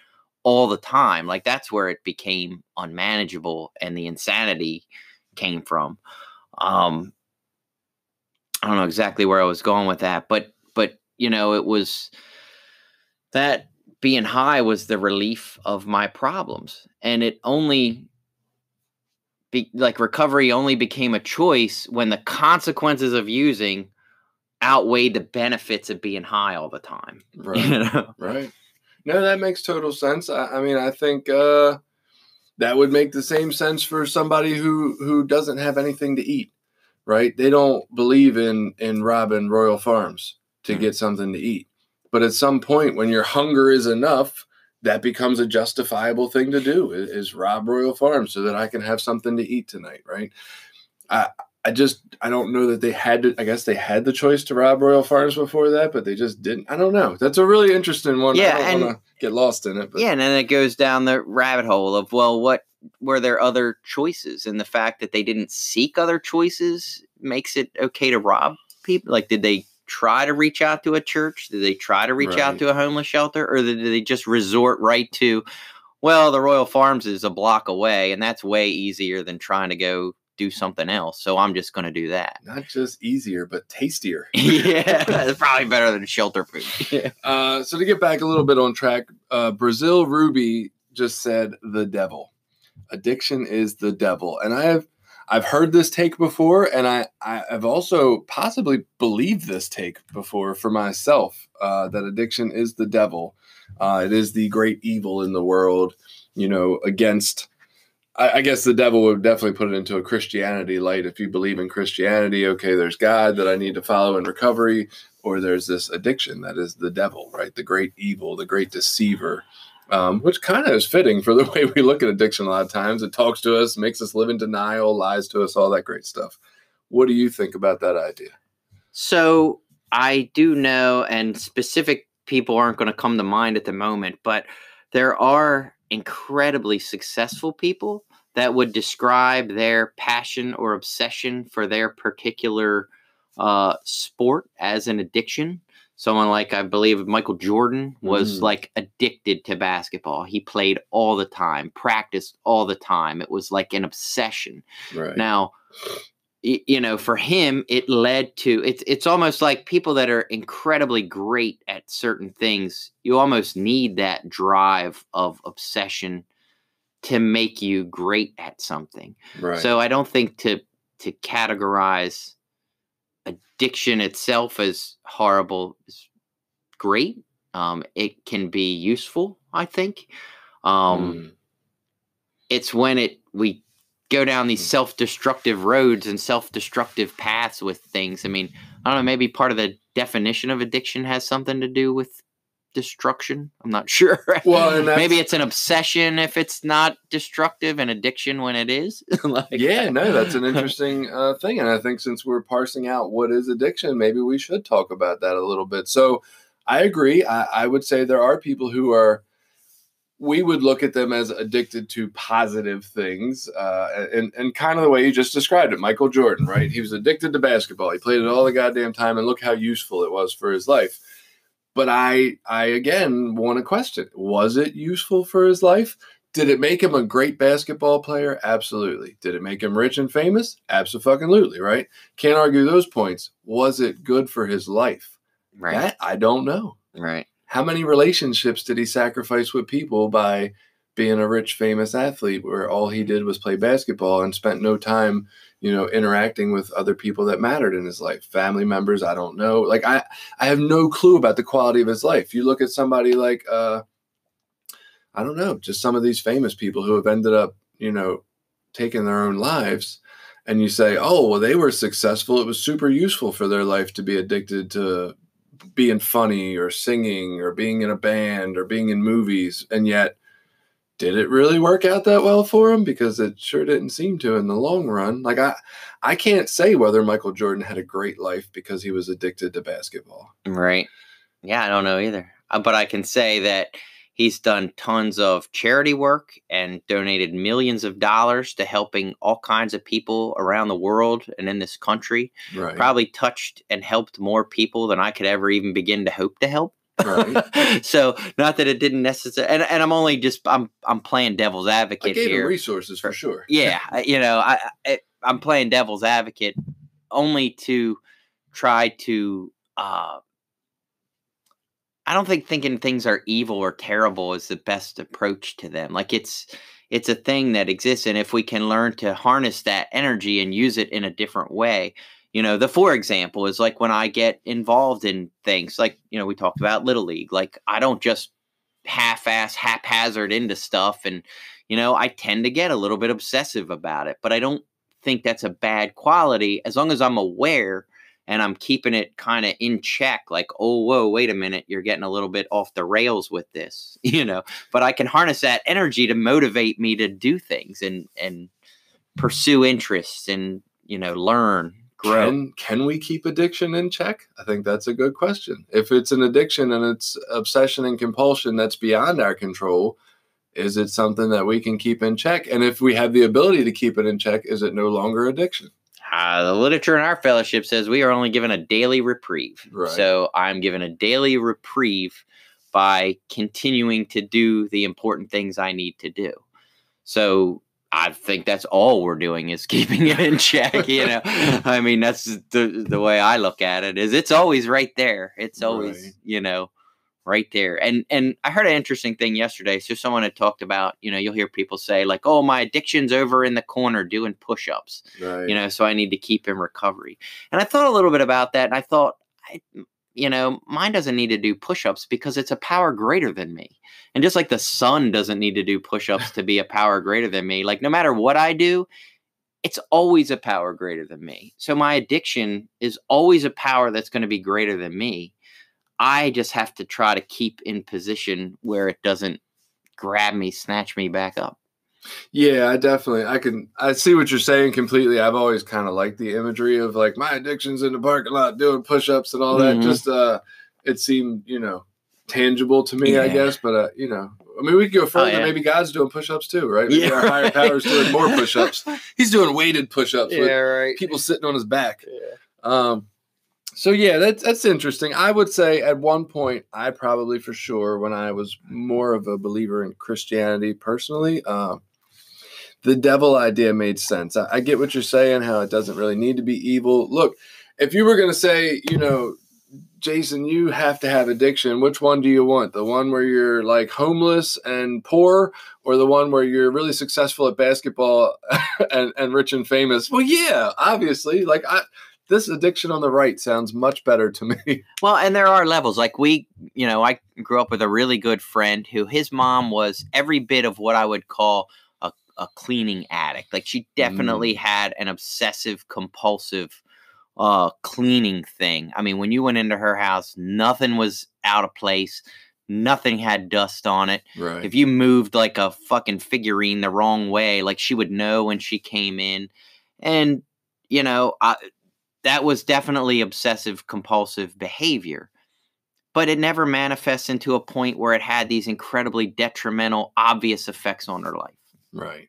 all the time. That's where it became unmanageable and the insanity came from. I don't know exactly where I was going with that, but it was that being high was the relief of my problems. And it only recovery only became a choice when the consequences of using outweighed the benefits of being high all the time. Right. Right. No, that makes total sense. I mean, I think that would make the same sense for somebody who doesn't have anything to eat, right? They don't believe in robbing Royal Farms to get something to eat. But at some point when your hunger is enough, that becomes a justifiable thing to do is rob Royal Farms so that I can have something to eat tonight, right? I don't know that they had to. I guess they had the choice to rob Royal Farms before that, but they just didn't. I don't know. That's a really interesting one. Yeah, I don't want to get lost in it. But. Yeah, and then it goes down the rabbit hole of, well, what were there other choices? And the fact that they didn't seek other choices makes it okay to rob people. Did they try to reach out to a church? Did they try to reach out to a homeless shelter? Or did they just resort right to, well, the Royal Farms is a block away, and that's way easier than trying to go do something else, so I'm just going to do that. Not just easier, but tastier. Yeah, it's probably better than shelter food. Yeah. So to get back a little bit on track, Brazil Ruby just said the devil. Addiction is the devil, and I've heard this take before, and I've also possibly believed this take before for myself. That addiction is the devil. It is the great evil in the world. Against. I guess the devil would definitely put it into a Christianity light. If you believe in Christianity, okay, there's God that I need to follow in recovery, or there's this addiction that is the devil, right? The great evil, the great deceiver, which kind of is fitting for the way we look at addiction a lot of times. It talks to us, makes us live in denial, lies to us, all that great stuff. What do you think about that idea? So I do know, and specific people aren't going to come to mind at the moment, but there are incredibly successful people that would describe their passion or obsession for their particular sport as an addiction. Someone like, I believe, Michael Jordan was like addicted to basketball. He played all the time, practiced all the time. It was like an obsession. Right. Now, you know, for him, it led to, it's almost like people that are incredibly great at certain things, you almost need that drive of obsession to make you great at something. Right. So I don't think to categorize addiction itself as horrible is great. It can be useful, I think. It's when we go down these self-destructive roads and self-destructive paths with things. I mean, I don't know, maybe part of the definition of addiction has something to do with destruction. I'm not sure. Well, and maybe it's an obsession if it's not destructive, and addiction when it is. That's an interesting thing. And I think since we're parsing out what is addiction, maybe we should talk about that a little bit. So I agree. I would say there are people who we would look at them as addicted to positive things, and kind of the way you just described it. Michael Jordan, right? He was addicted to basketball. He played it all the goddamn time, and look how useful it was for his life. But I again want to question, was it useful for his life? Did it make him a great basketball player? Absolutely. Did it make him rich and famous? Absolutely, right? Can't argue those points. Was it good for his life? Right. That I don't know. Right. How many relationships did he sacrifice with people by being a rich, famous athlete where all he did was play basketball and spent no time, interacting with other people that mattered in his life? Family members, I don't know. Like, I have no clue about the quality of his life. You look at somebody like, I don't know, just some of these famous people who have ended up, taking their own lives, and you say, oh, well, they were successful. It was super useful for their life to be addicted to being funny or singing or being in a band or being in movies. And yet, did it really work out that well for him? Because it sure didn't seem to in the long run. Like, I can't say whether Michael Jordan had a great life because he was addicted to basketball. Right. Yeah, I don't know either. But I can say that he's done tons of charity work and donated millions of dollars to helping all kinds of people around the world and in this country. Right. Probably touched and helped more people than I could ever even begin to hope to help. Right. So not that it didn't necessarily, and I'm only just, I'm playing devil's advocate here. I gave him resources for sure. Yeah. I'm playing devil's advocate only to try to, I don't think thinking things are evil or terrible is the best approach to them. Like, it's a thing that exists. And if we can learn to harness that energy and use it in a different way, for example is like when I get involved in things like, we talked about Little League. Like, I don't just haphazard into stuff. And, I tend to get a little bit obsessive about it, but I don't think that's a bad quality as long as I'm aware and I'm keeping it kind of in check. Like, oh, whoa, wait a minute, you're getting a little bit off the rails with this, but I can harness that energy to motivate me to do things and pursue interests and, learn, grow. Can we keep addiction in check? I think that's a good question. If it's an addiction and it's obsession and compulsion that's beyond our control, is it something that we can keep in check? And if we have the ability to keep it in check, is it no longer addiction? The literature in our fellowship says we are only given a daily reprieve. Right. So I'm given a daily reprieve by continuing to do the important things I need to do. So I think that's all we're doing is keeping it in check. I mean, that's the way I look at it. Is it's always right there. It's always, right there. And I heard an interesting thing yesterday. So someone had talked about, you'll hear people say like, oh, my addiction's over in the corner doing push-ups, right. So I need to keep in recovery. And I thought a little bit about that. And I thought, mine doesn't need to do push-ups because it's a power greater than me. And just like the sun doesn't need to do push-ups to be a power greater than me, like no matter what I do, it's always a power greater than me. So my addiction is always a power that's going to be greater than me. I just have to try to keep in position where it doesn't grab me, snatch me back up. Yeah, I see what you're saying completely. I've always kind of liked the imagery of like my addiction's in the parking lot doing push-ups and all that. Just, it seemed, tangible to me, I guess. But, I mean, we could go further. yeah. Maybe God's doing push-ups too, right? Maybe Yeah, our higher power's doing more push-ups. He's doing weighted push-ups with right. people sitting on his back. Yeah. So yeah, that's interesting. I would say at one point, I probably for sure, when I was more of a believer in Christianity personally, the devil idea made sense. I get what you're saying, how it doesn't really need to be evil. Look, if you were going to say, Jason, you have to have addiction, which one do you want? The one where you're like homeless and poor, or the one where you're really successful at basketball and rich and famous? Well, yeah, obviously. Like this addiction on the right sounds much better to me. Well, and there are levels. Like I grew up with a really good friend who his mom was every bit of what I would call a cleaning addict. Like she definitely had an obsessive compulsive cleaning thing. I mean, when you went into her house, nothing was out of place. Nothing had dust on it. Right. If you moved like a fucking figurine the wrong way, like she would know when she came in. And, that was definitely obsessive compulsive behavior. But it never manifests into a point where it had these incredibly detrimental, obvious effects on her life. Right.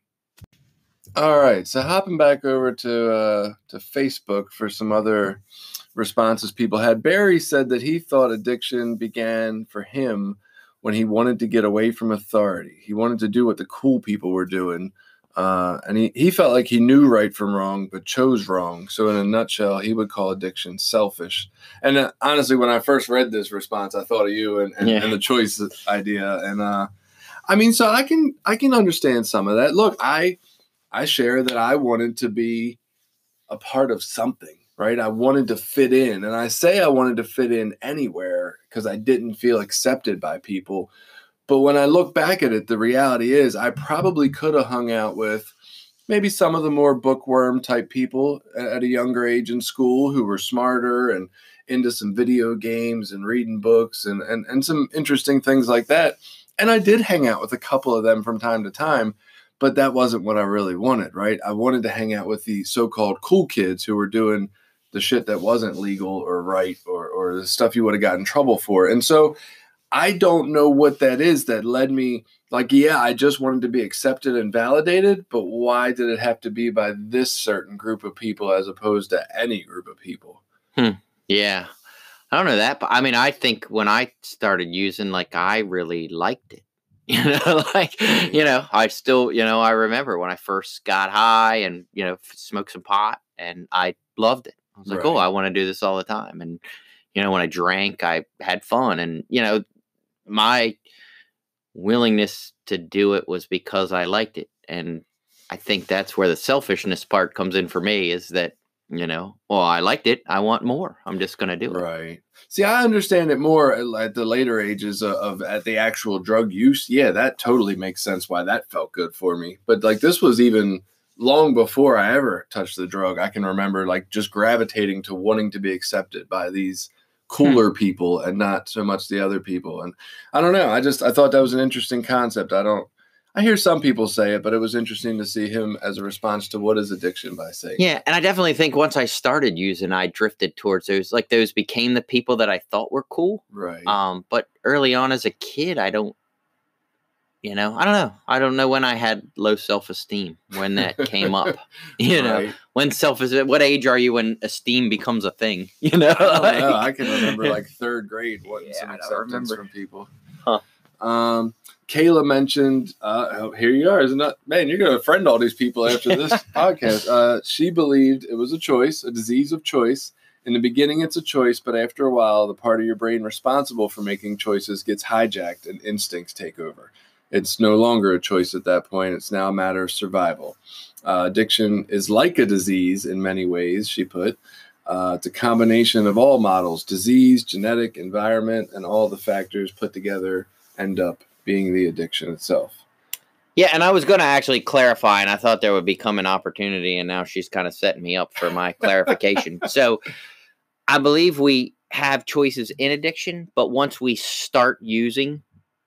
All right. So hopping back over to Facebook for some other responses people had. Barry said that he thought addiction began for him when he wanted to get away from authority. He wanted to do what the cool people were doing. And he felt like he knew right from wrong, but chose wrong. So in a nutshell, he would call addiction selfish. And honestly, when I first read this response, I thought of you and the choice idea. And so I can understand some of that. Look, I share that I wanted to be a part of something, right? I wanted to fit in. And I say I wanted to fit in anywhere because I didn't feel accepted by people. But when I look back at it, the reality is I probably could have hung out with maybe some of the more bookworm type people at a younger age in school who were smarter and into some video games and reading books and some interesting things like that. And I did hang out with a couple of them from time to time, but that wasn't what I really wanted, right? I wanted to hang out with the so-called cool kids who were doing the shit that wasn't legal or right or the stuff you would have gotten in trouble for. And so I don't know what that is that led me, like, yeah, I just wanted to be accepted and validated, but why did it have to be by this certain group of people as opposed to any group of people? Yeah. I don't know that, but I mean, I think when I started using, like, I really liked it. I still, I remember when I first got high and, smoked some pot and I loved it. I was like, oh, I want to do this all the time. And, when I drank, I had fun. And, my willingness to do it was because I liked it. And I think that's where the selfishness part comes in for me is that, I liked it. I want more. I'm just going to do it. Right. See, I understand it more at the later ages of at the actual drug use. Yeah, that totally makes sense why that felt good for me. But like this was even long before I ever touched the drug. I can remember like just gravitating to wanting to be accepted by these cooler people and not so much the other people. And I don't know. I thought that was an interesting concept. I hear some people say it, but it was interesting to see him as a response to what is addiction by saying. Yeah. And I definitely think once I started using, I drifted towards those became the people that I thought were cool. Right. But early on as a kid, I don't know. I don't know when I had low self-esteem, when that came up, Right. What age are you when esteem becomes a thing? I don't know. I can remember like third grade wanting some acceptance from people. Kayla mentioned, here you are, isn't it? Man, you're going to friend all these people after this podcast. She believed it was a choice, a disease of choice. In the beginning, it's a choice, but after a while, the part of your brain responsible for making choices gets hijacked and instincts take over. It's no longer a choice at that point. It's now a matter of survival. Addiction is like a disease in many ways, she put. It's a combination of all models, disease, genetic, environment, and all the factors put together end up being the addiction itself. Yeah, and I was going to actually clarify, and I thought there would become an opportunity, and now she's kind of setting me up for my clarification. So I believe we have choices in addiction, but once we start using,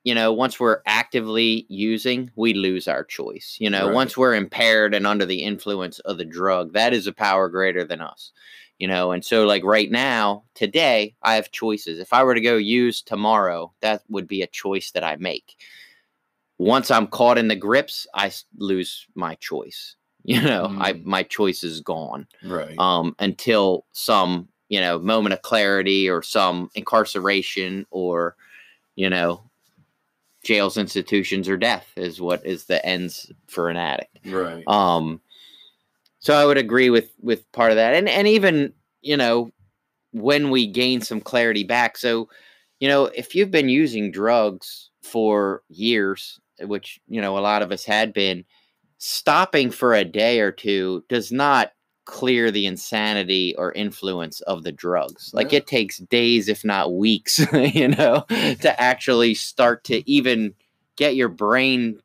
once we're actively using, we lose our choice. Once we're impaired and under the influence of the drug, that is a power greater than us. And so like right now, today, I have choices. If I were to go use tomorrow, that would be a choice that I make. once I'm caught in the grips, I lose my choice. My choice is gone. Right. Until some, moment of clarity or some incarceration or, jails, institutions, or death is what is the ends for an addict. Right. So I would agree with part of that. And even, when we gain some clarity back. So, if you've been using drugs for years, which, a lot of us had been, stopping for a day or two does not clear the insanity or influence of the drugs. Like it takes days, if not weeks, to actually start to even get your brain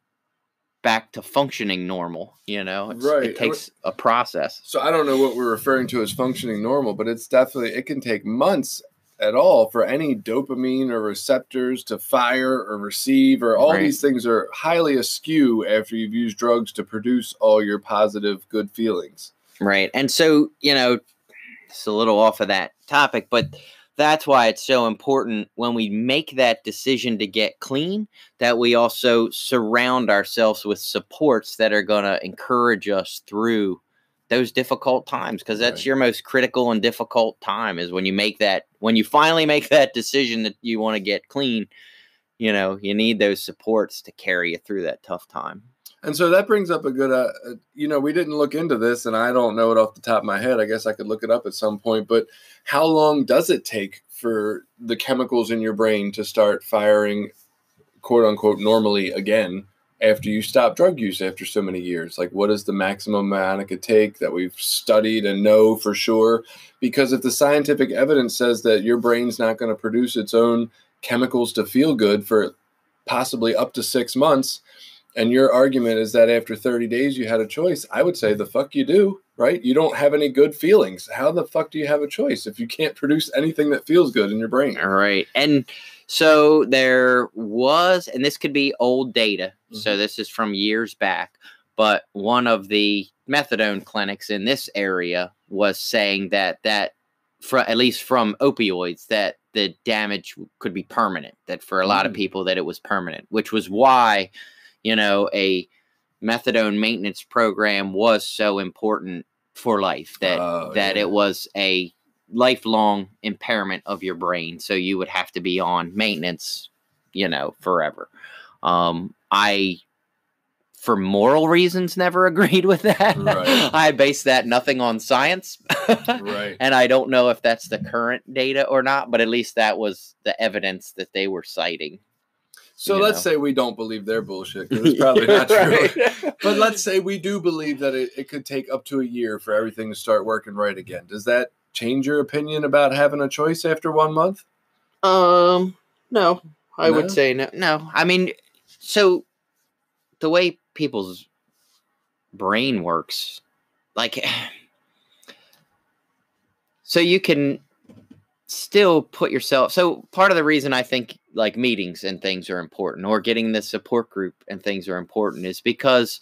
back to functioning normal. It takes a process. So I don't know what we're referring to as functioning normal, but it's definitely, it can take months at all for any dopamine or receptors to fire or receive, or all these things are highly askew after you've used drugs to produce all your positive, good feelings. Right. And so, it's a little off of that topic, but that's why it's so important when we make that decision to get clean, that we also surround ourselves with supports that are going to encourage us through those difficult times, because that's your most critical and difficult time, is when you finally make that decision that you want to get clean. You need those supports to carry you through that tough time. And so that brings up a good, we didn't look into this, and I don't know it off the top of my head. I guess I could look it up at some point, but how long does it take for the chemicals in your brain to start firing, quote unquote, normally again after you stop drug use after so many years? Like, what is the maximum amount it could take that we've studied and know for sure? Because if the scientific evidence says that your brain's not going to produce its own chemicals to feel good for possibly up to 6 months, and your argument is that after 30 days you had a choice, I would say the fuck you do, right? You don't have any good feelings. How the fuck do you have a choice if you can't produce anything that feels good in your brain? All right. And so there was, and this could be old data, so this is from years back, but one of the methadone clinics in this area was saying that at least from opioids, that the damage could be permanent, that for a lot of people that it was permanent, which was why a methadone maintenance program was so important for life, that it was a lifelong impairment of your brain. So you would have to be on maintenance, forever. I, for moral reasons, never agreed with that. Right. I base that nothing on science. Right. And I don't know if that's the current data or not, but at least that was the evidence that they were citing. So let's say we don't believe their bullshit, because it's probably not true. But let's say we do believe that it could take up to a year for everything to start working right again. Does that change your opinion about having a choice after 1 month? No. I would say no. No. I mean, so the way people's brain works, like, so you can still put yourself. So part of the reason I think like meetings and things are important, or getting the support group and things are important, is because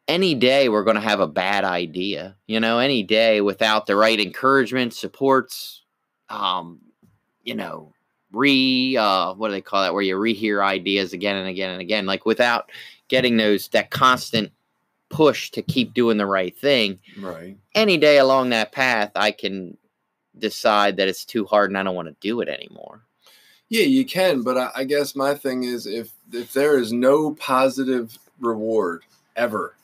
any day we're going to have a bad idea, any day without the right encouragement, supports, what do they call that? Where you rehear ideas again and again and again, like without getting that constant push to keep doing the right thing. Right. Any day along that path, I can decide that it's too hard and I don't want to do it anymore. Yeah, you can, but I guess my thing is, if there is no positive reward ever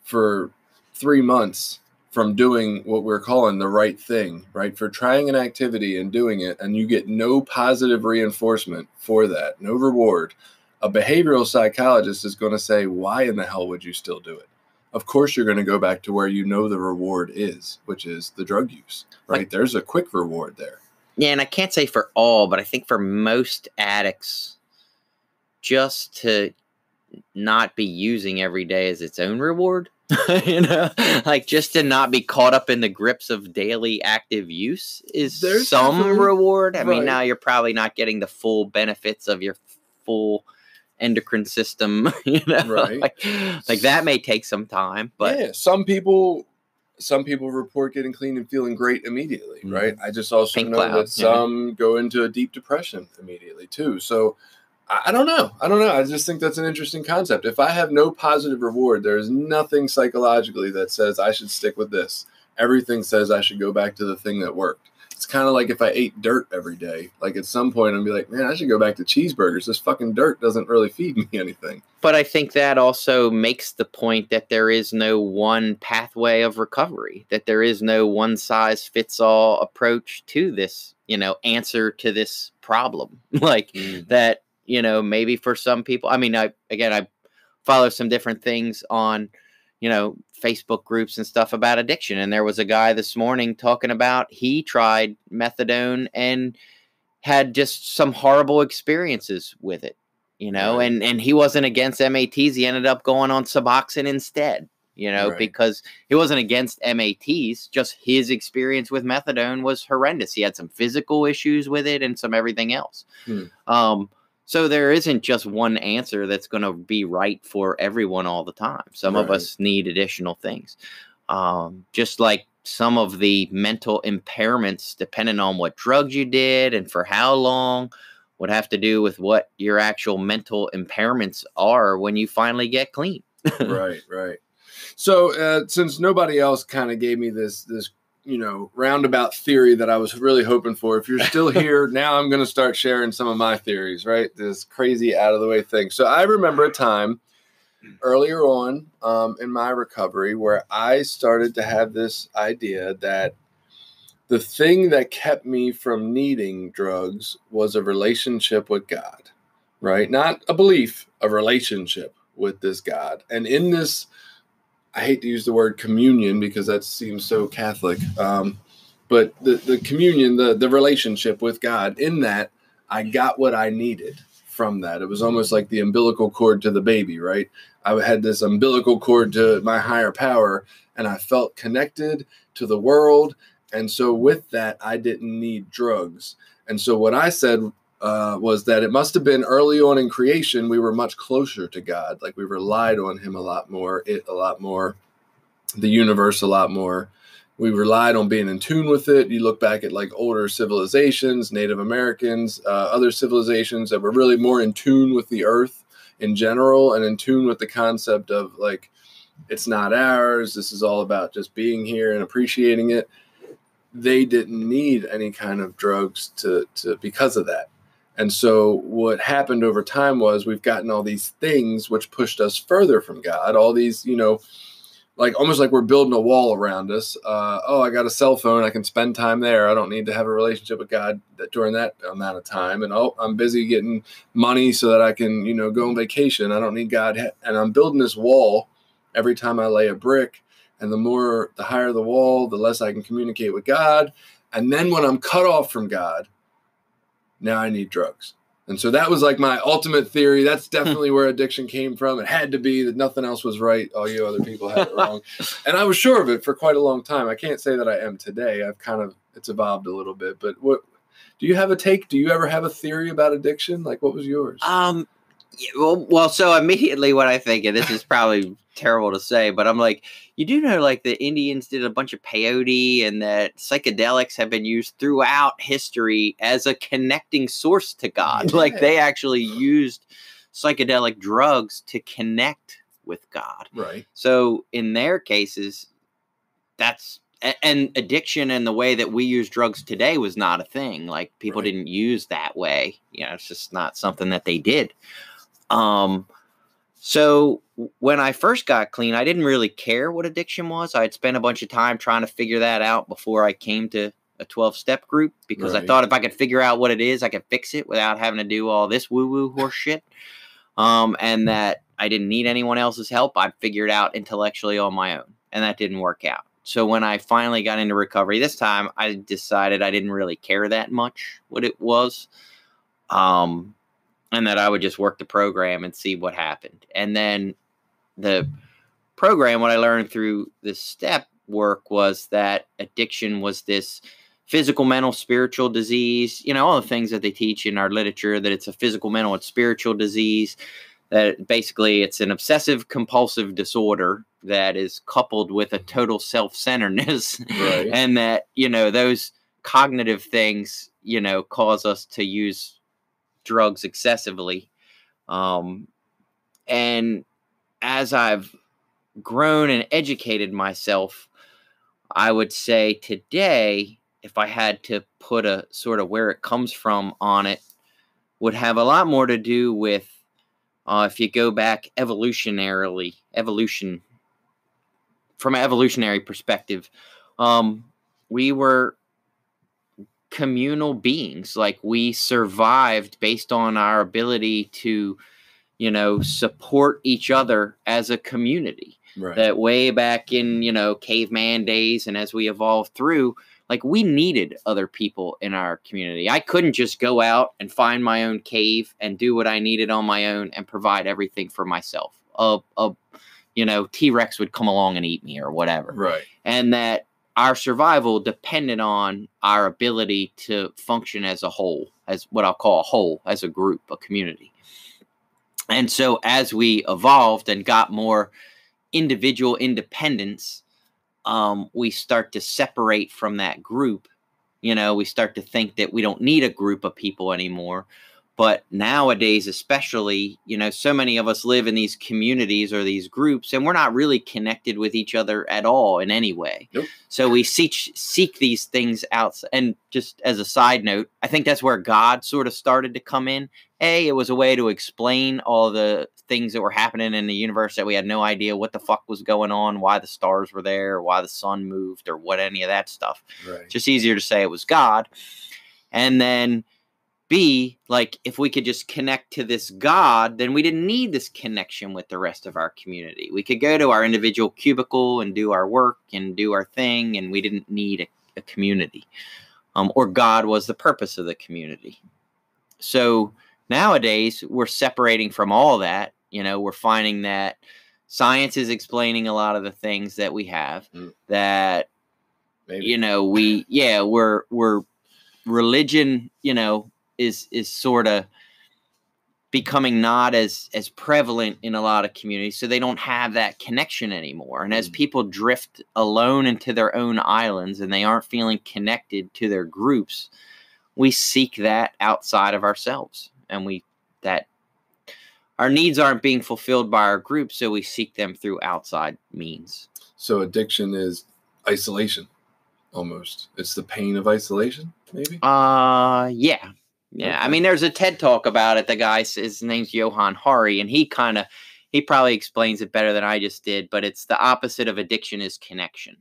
for 3 months from doing what we're calling the right thing, right? For trying an activity and doing it, and you get no positive reinforcement for that, no reward, a behavioral psychologist is going to say, why in the hell would you still do it? Of course, you're going to go back to where the reward is, which is the drug use, right? There's a quick reward there. Yeah, and I can't say for all, but I think for most addicts, just to not be using every day as its own reward, like just to not be caught up in the grips of daily active use is some reward. I mean, now you're probably not getting the full benefits of your full endocrine system, Right. like that may take some time, but yeah, some people report getting clean and feeling great immediately, right? I just also know that some go into a deep depression immediately too. So I don't know. I don't know. I just think that's an interesting concept. If I have no positive reward, there is nothing psychologically that says I should stick with this. Everything says I should go back to the thing that worked. It's kind of like if I ate dirt every day. Like at some point, I'd be like, man, I should go back to cheeseburgers. This fucking dirt doesn't really feed me anything. But I think that also makes the point that there is no one pathway of recovery, that there is no one size fits all approach to this, answer to this problem. Like that, maybe for some people, I mean, I follow some different things on, Facebook groups and stuff about addiction. And there was a guy this morning talking about he tried methadone and had just some horrible experiences with it, Right. and he wasn't against MATs. He ended up going on Suboxone instead, Right. because he wasn't against MATs. Just his experience with methadone was horrendous. He had some physical issues with it and some everything else. So there isn't just one answer that's going to be right for everyone all the time. Some of us need additional things. Just like some of the mental impairments, depending on what drugs you did and for how long, would have to do with what your actual mental impairments are when you finally get clean. Right. So since nobody else kind of gave me this roundabout theory that I was really hoping for, if you're still here, now I'm going to start sharing some of my theories, right? This crazy out of the way thing. So I remember a time earlier on in my recovery where I started to have this idea that the thing that kept me from needing drugs was a relationship with God, right? Not a belief, a relationship with this God. And in this, I hate to use the word communion because that seems so Catholic, but the communion, the relationship with God, in that I got what I needed from that. It was almost like the umbilical cord to the baby, right? I had this umbilical cord to my higher power, and I felt connected to the world. And so with that, I didn't need drugs. And so what I said was that it must have been early on in creation, we were much closer to God. Like we relied on him a lot more, the universe a lot more. We relied on being in tune with it. You look back at like older civilizations, Native Americans, other civilizations that were really more in tune with the earth in general and in tune with the concept of like, it's not ours. This is all about just being here and appreciating it. They didn't need any kind of drugs to because of that. And so what happened over time was we've gotten all these things which pushed us further from God, all these, like almost like we're building a wall around us. I got a cell phone. I can spend time there. I don't need to have a relationship with God during that amount of time. And I'm busy getting money so that I can, go on vacation. I don't need God. And I'm building this wall every time I lay a brick. And the higher the wall, the less I can communicate with God. And then when I'm cut off from God, now I need drugs. And so that was like my ultimate theory. That's definitely where addiction came from. It had to be that nothing else was right. All you other people had it wrong. And I was sure of it for quite a long time. I can't say that I am today. It's evolved a little bit. But what do you have a take? Do you ever have a theory about addiction? Like what was yours? Well, so immediately what I think, and this is probably terrible to say, but I'm like, you do know like the Indians did a bunch of peyote and that psychedelics have been used throughout history as a connecting source to God. Yeah. Like they actually used psychedelic drugs to connect with God. Right. So in their cases, and addiction and the way that we use drugs today was not a thing. Like people didn't use that way. It's just not something that they did. So when I first got clean, I didn't really care what addiction was. I'd spent a bunch of time trying to figure that out before I came to a 12-step group because I thought if I could figure out what it is, I could fix it without having to do all this woo-woo horse shit. And that I didn't need anyone else's help. I'd figure it out intellectually on my own. And that didn't work out. So when I finally got into recovery this time, I decided I didn't really care that much what it was. And that I would just work the program and see what happened. And then the program, what I learned through this step work was that addiction was this physical, mental, spiritual disease, all the things that they teach in our literature, that it's a physical, mental, and spiritual disease, that basically it's an obsessive compulsive disorder that is coupled with a total self-centeredness. Right. And that, those cognitive things, cause us to use drugs excessively And as I've grown and educated myself, I would say today, if I had to put a sort of where it comes from on it, would have a lot more to do with if you go back from an evolutionary perspective, we were communal beings. Like, we survived based on our ability to, support each other as a community. Right. That way back in, caveman days, and as we evolved through, like, we needed other people in our community. I couldn't just go out and find my own cave and do what I needed on my own and provide everything for myself. T-Rex would come along and eat me or whatever. Right. And that our survival depended on our ability to function as a whole, as what I'll call a whole, as a group, a community. And so as we evolved and got more individual independence, we start to separate from that group. We start to think that we don't need a group of people anymore. But nowadays, especially, so many of us live in these communities or these groups, and we're not really connected with each other at all in any way. Nope. So we seek these things out. And just as a side note, I think that's where God sort of started to come in. It was a way to explain all the things that were happening in the universe that we had no idea what the fuck was going on, why the stars were there, or why the sun moved, or what any of that stuff. Right. Just easier to say it was God. And then B, like, if we could just connect to this God, then we didn't need this connection with the rest of our community. We could go to our individual cubicle and do our work and do our thing, and we didn't need a community. Or God was the purpose of the community. So nowadays, we're separating from all that. We're finding that science is explaining a lot of the things that we have. That, Maybe. we're religion, is sort of becoming not as prevalent in a lot of communities, so they don't have that connection anymore. And as people drift alone into their own islands and they aren't feeling connected to their groups, we seek that outside of ourselves, and that our needs aren't being fulfilled by our group, so we seek them through outside means. So addiction is isolation, almost. It's the pain of isolation, maybe? Yeah. Okay. I mean, there's a TED Talk about it. The guy, his name's Johan Hari, and he probably explains it better than I just did, but it's the opposite of addiction is connection,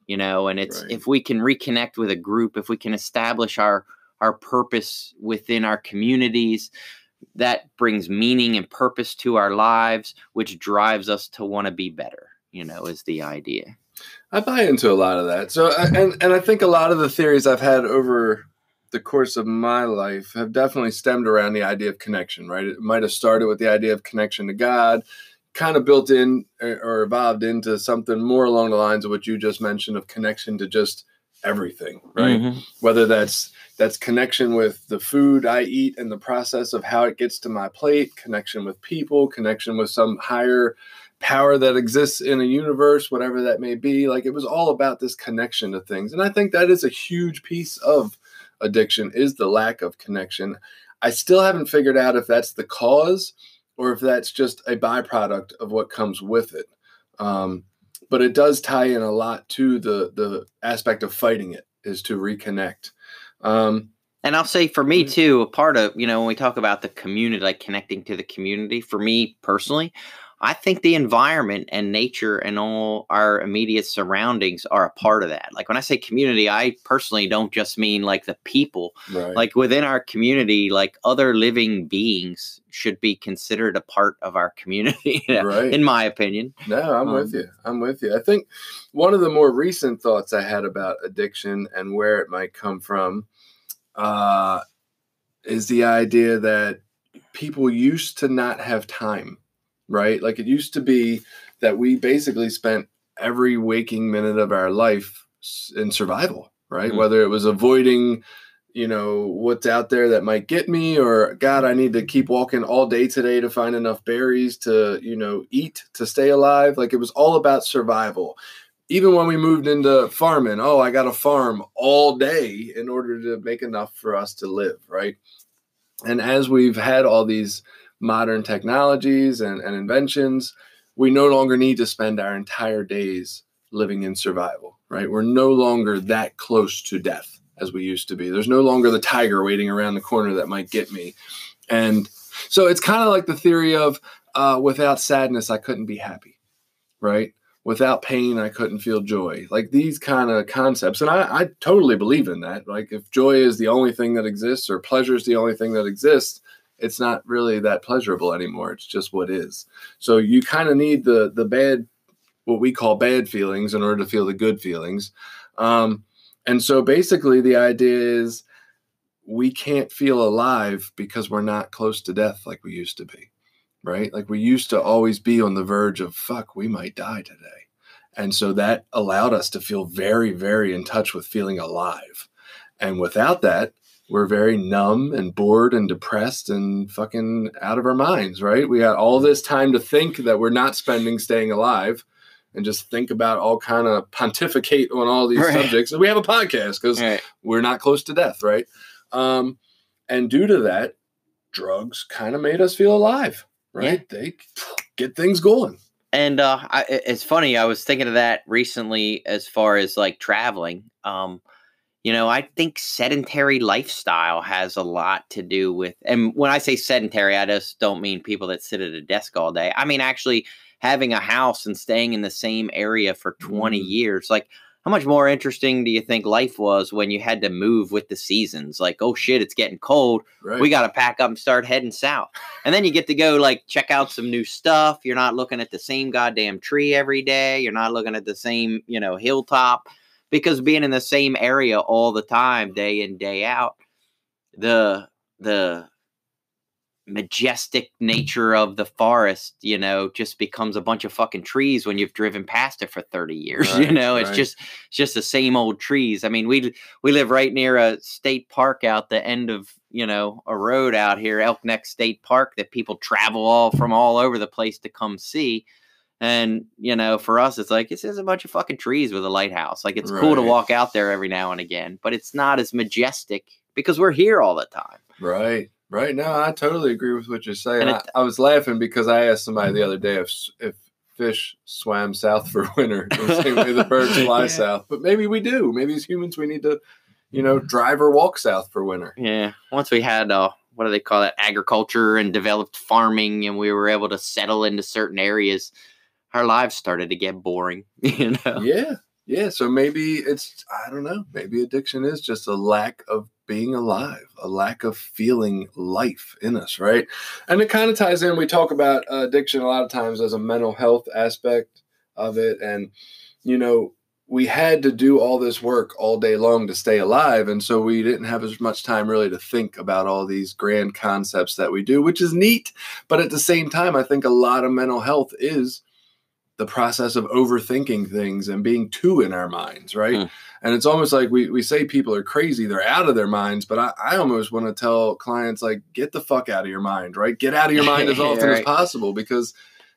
and it's Right. If we can reconnect with a group, if we can establish our purpose within our communities, that brings meaning and purpose to our lives, which drives us to want to be better, is the idea. I buy into a lot of that. So, and I think a lot of the theories I've had over the course of my life have definitely stemmed around the idea of connection, right? It might have started with the idea of connection to God, kind of built in or evolved into something more along the lines of what you just mentioned, of connection to just everything, right? Mm-hmm. Whether that's connection with the food I eat and the process of how it gets to my plate, connection with people, connection with some higher power that exists in a universe, whatever that may be. Like, it was all about this connection to things. And I think that is a huge piece of addiction, is the lack of connection. I still haven't figured out if that's the cause or if that's just a byproduct of what comes with it. But it does tie in a lot to the aspect of fighting it, is to reconnect. And I'll say for me too, a part of, when we talk about the community, like connecting to the community, for me personally, I think the environment and nature and all our immediate surroundings are a part of that. Like, when I say community, I personally don't just mean like the people. Right. Like, within our community, like, other living beings should be considered a part of our community, Right. in my opinion. No, I'm with you. I'm with you. I think one of the more recent thoughts I had about addiction and where it might come from is the idea that people used to not have time. Right? Like, it used to be that we basically spent every waking minute of our life in survival, right? Mm-hmm. Whether it was avoiding, what's out there that might get me, or God, I need to keep walking all day today to find enough berries to, eat, to stay alive. Like, it was all about survival. Even when we moved into farming, I got to farm all day in order to make enough for us to live, right? And as we've had all these modern technologies and inventions, we no longer need to spend our entire days living in survival, right? We're no longer that close to death as we used to be. There's no longer the tiger waiting around the corner that might get me. And so it's kind of like the theory of without sadness, I couldn't be happy, right? Without pain, I couldn't feel joy. Like these kind of concepts. And I totally believe in that. Like if joy is the only thing that exists or pleasure is the only thing that exists, it's not really that pleasurable anymore. It's just what is. So you kind of need the bad, what we call bad feelings in order to feel the good feelings. And so basically the idea is we can't feel alive because we're not close to death like we used to be, right? Like we used to always be on the verge of, fuck, we might die today. And so that allowed us to feel very, very in touch with feeling alive. And without that, we're very numb and bored and depressed and fucking out of our minds, right? We got all this time to think that we're not spending staying alive and just think about all kind of pontificate on all these subjects. And we have a podcast because we're not close to death, right? And due to that, drugs kind of made us feel alive, right? Yeah. They get things going. And it's funny. I was thinking of that recently as far as like traveling. I think sedentary lifestyle has a lot to do with, and when I say sedentary, I just don't mean people that sit at a desk all day. I mean, actually having a house and staying in the same area for 20 years. Like, how much more interesting do you think life was when you had to move with the seasons? Like, oh shit, it's getting cold. Right. We got to pack up and start heading south. And then you get to go like check out some new stuff. You're not looking at the same goddamn tree every day. You're not looking at the same, hilltop, because being in the same area all the time, day in, day out, the majestic nature of the forest, just becomes a bunch of fucking trees when you've driven past it for 30 years. Right, it's just the same old trees. I mean, we live right near a state park out the end of, a road out here, Elk Neck State Park, that people travel from all over the place to come see. And, for us, it's like, it's just a bunch of fucking trees with a lighthouse. Like, it's cool to walk out there every now and again, but it's not as majestic because we're here all the time. Right. Right. No, I totally agree with what you're saying. I was laughing because I asked somebody the other day if fish swam south for winter, the same way the birds fly south. But maybe we do. Maybe as humans, we need to, drive or walk south for winter. Yeah. Once we had, what do they call that? Agriculture and developed farming, and we were able to settle into certain areas, our lives started to get boring, Yeah. Yeah. So maybe I don't know, maybe addiction is just a lack of being alive, a lack of feeling life in us, right? And it kind of ties in. We talk about addiction a lot of times as a mental health aspect of it. And, we had to do all this work all day long to stay alive. And so we didn't have as much time really to think about all these grand concepts that we do, which is neat. But at the same time, I think a lot of mental health is the process of overthinking things and being too in our minds, right? And it's almost like we say people are crazy, they're out of their minds, but I almost want to tell clients, like, get the fuck out of your mind, right? Get out of your mind as often as possible, because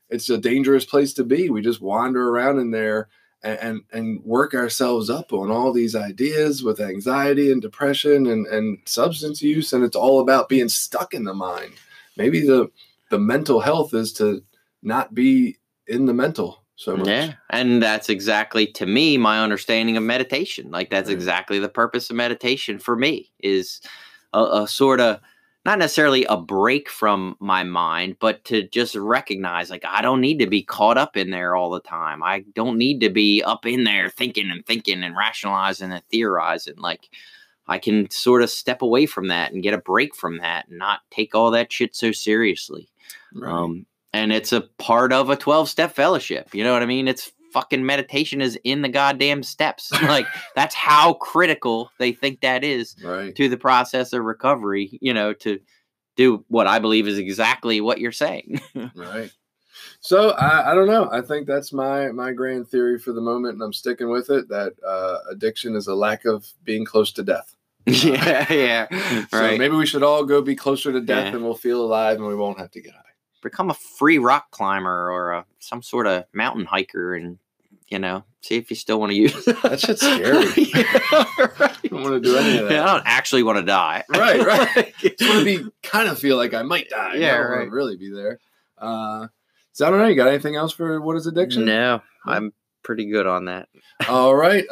it's a dangerous place to be. We just wander around in there and work ourselves up on all these ideas with anxiety and depression and substance use, and it's all about being stuck in the mind. Maybe the mental health is to not be in the mental so much. Yeah. And that's exactly, to me, my understanding of meditation. Like, that's exactly the purpose of meditation for me, is a sort of, not necessarily a break from my mind, but to just recognize, like, I don't need to be caught up in there all the time. I don't need to be up in there thinking and rationalizing and theorizing. Like, I can sort of step away from that and get a break from that and not take all that shit so seriously. Right. And it's a part of a 12-step fellowship. You know what I mean? It's fucking meditation is in the goddamn steps. Like, that's how critical they think that is to the process of recovery, to do what I believe is exactly what you're saying. Right. So I don't know. I think that's my grand theory for the moment, and I'm sticking with it, that addiction is a lack of being close to death. Yeah. So right. Maybe we should all go be closer to death and we'll feel alive and we won't have to get high. Become a free rock climber or some sort of mountain hiker and see if you still want to use it. That shit's scary. Right. I don't want to do any of that. Yeah, I don't actually want to die. Right. Just want to kind of feel like I might die. Yeah, I don't want to really be there. So I don't know. You got anything else for what is addiction? No, I'm pretty good on that. All right.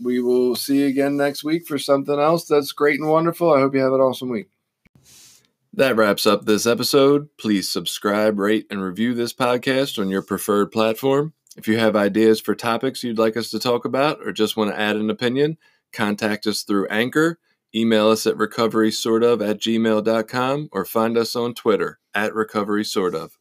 We will see you again next week for something else that's great and wonderful. I hope you have an awesome week. That wraps up this episode. Please subscribe, rate, and review this podcast on your preferred platform. If you have ideas for topics you'd like us to talk about or just want to add an opinion, contact us through Anchor, email us at recoverysortof@gmail.com, or find us on Twitter @recoverysortof.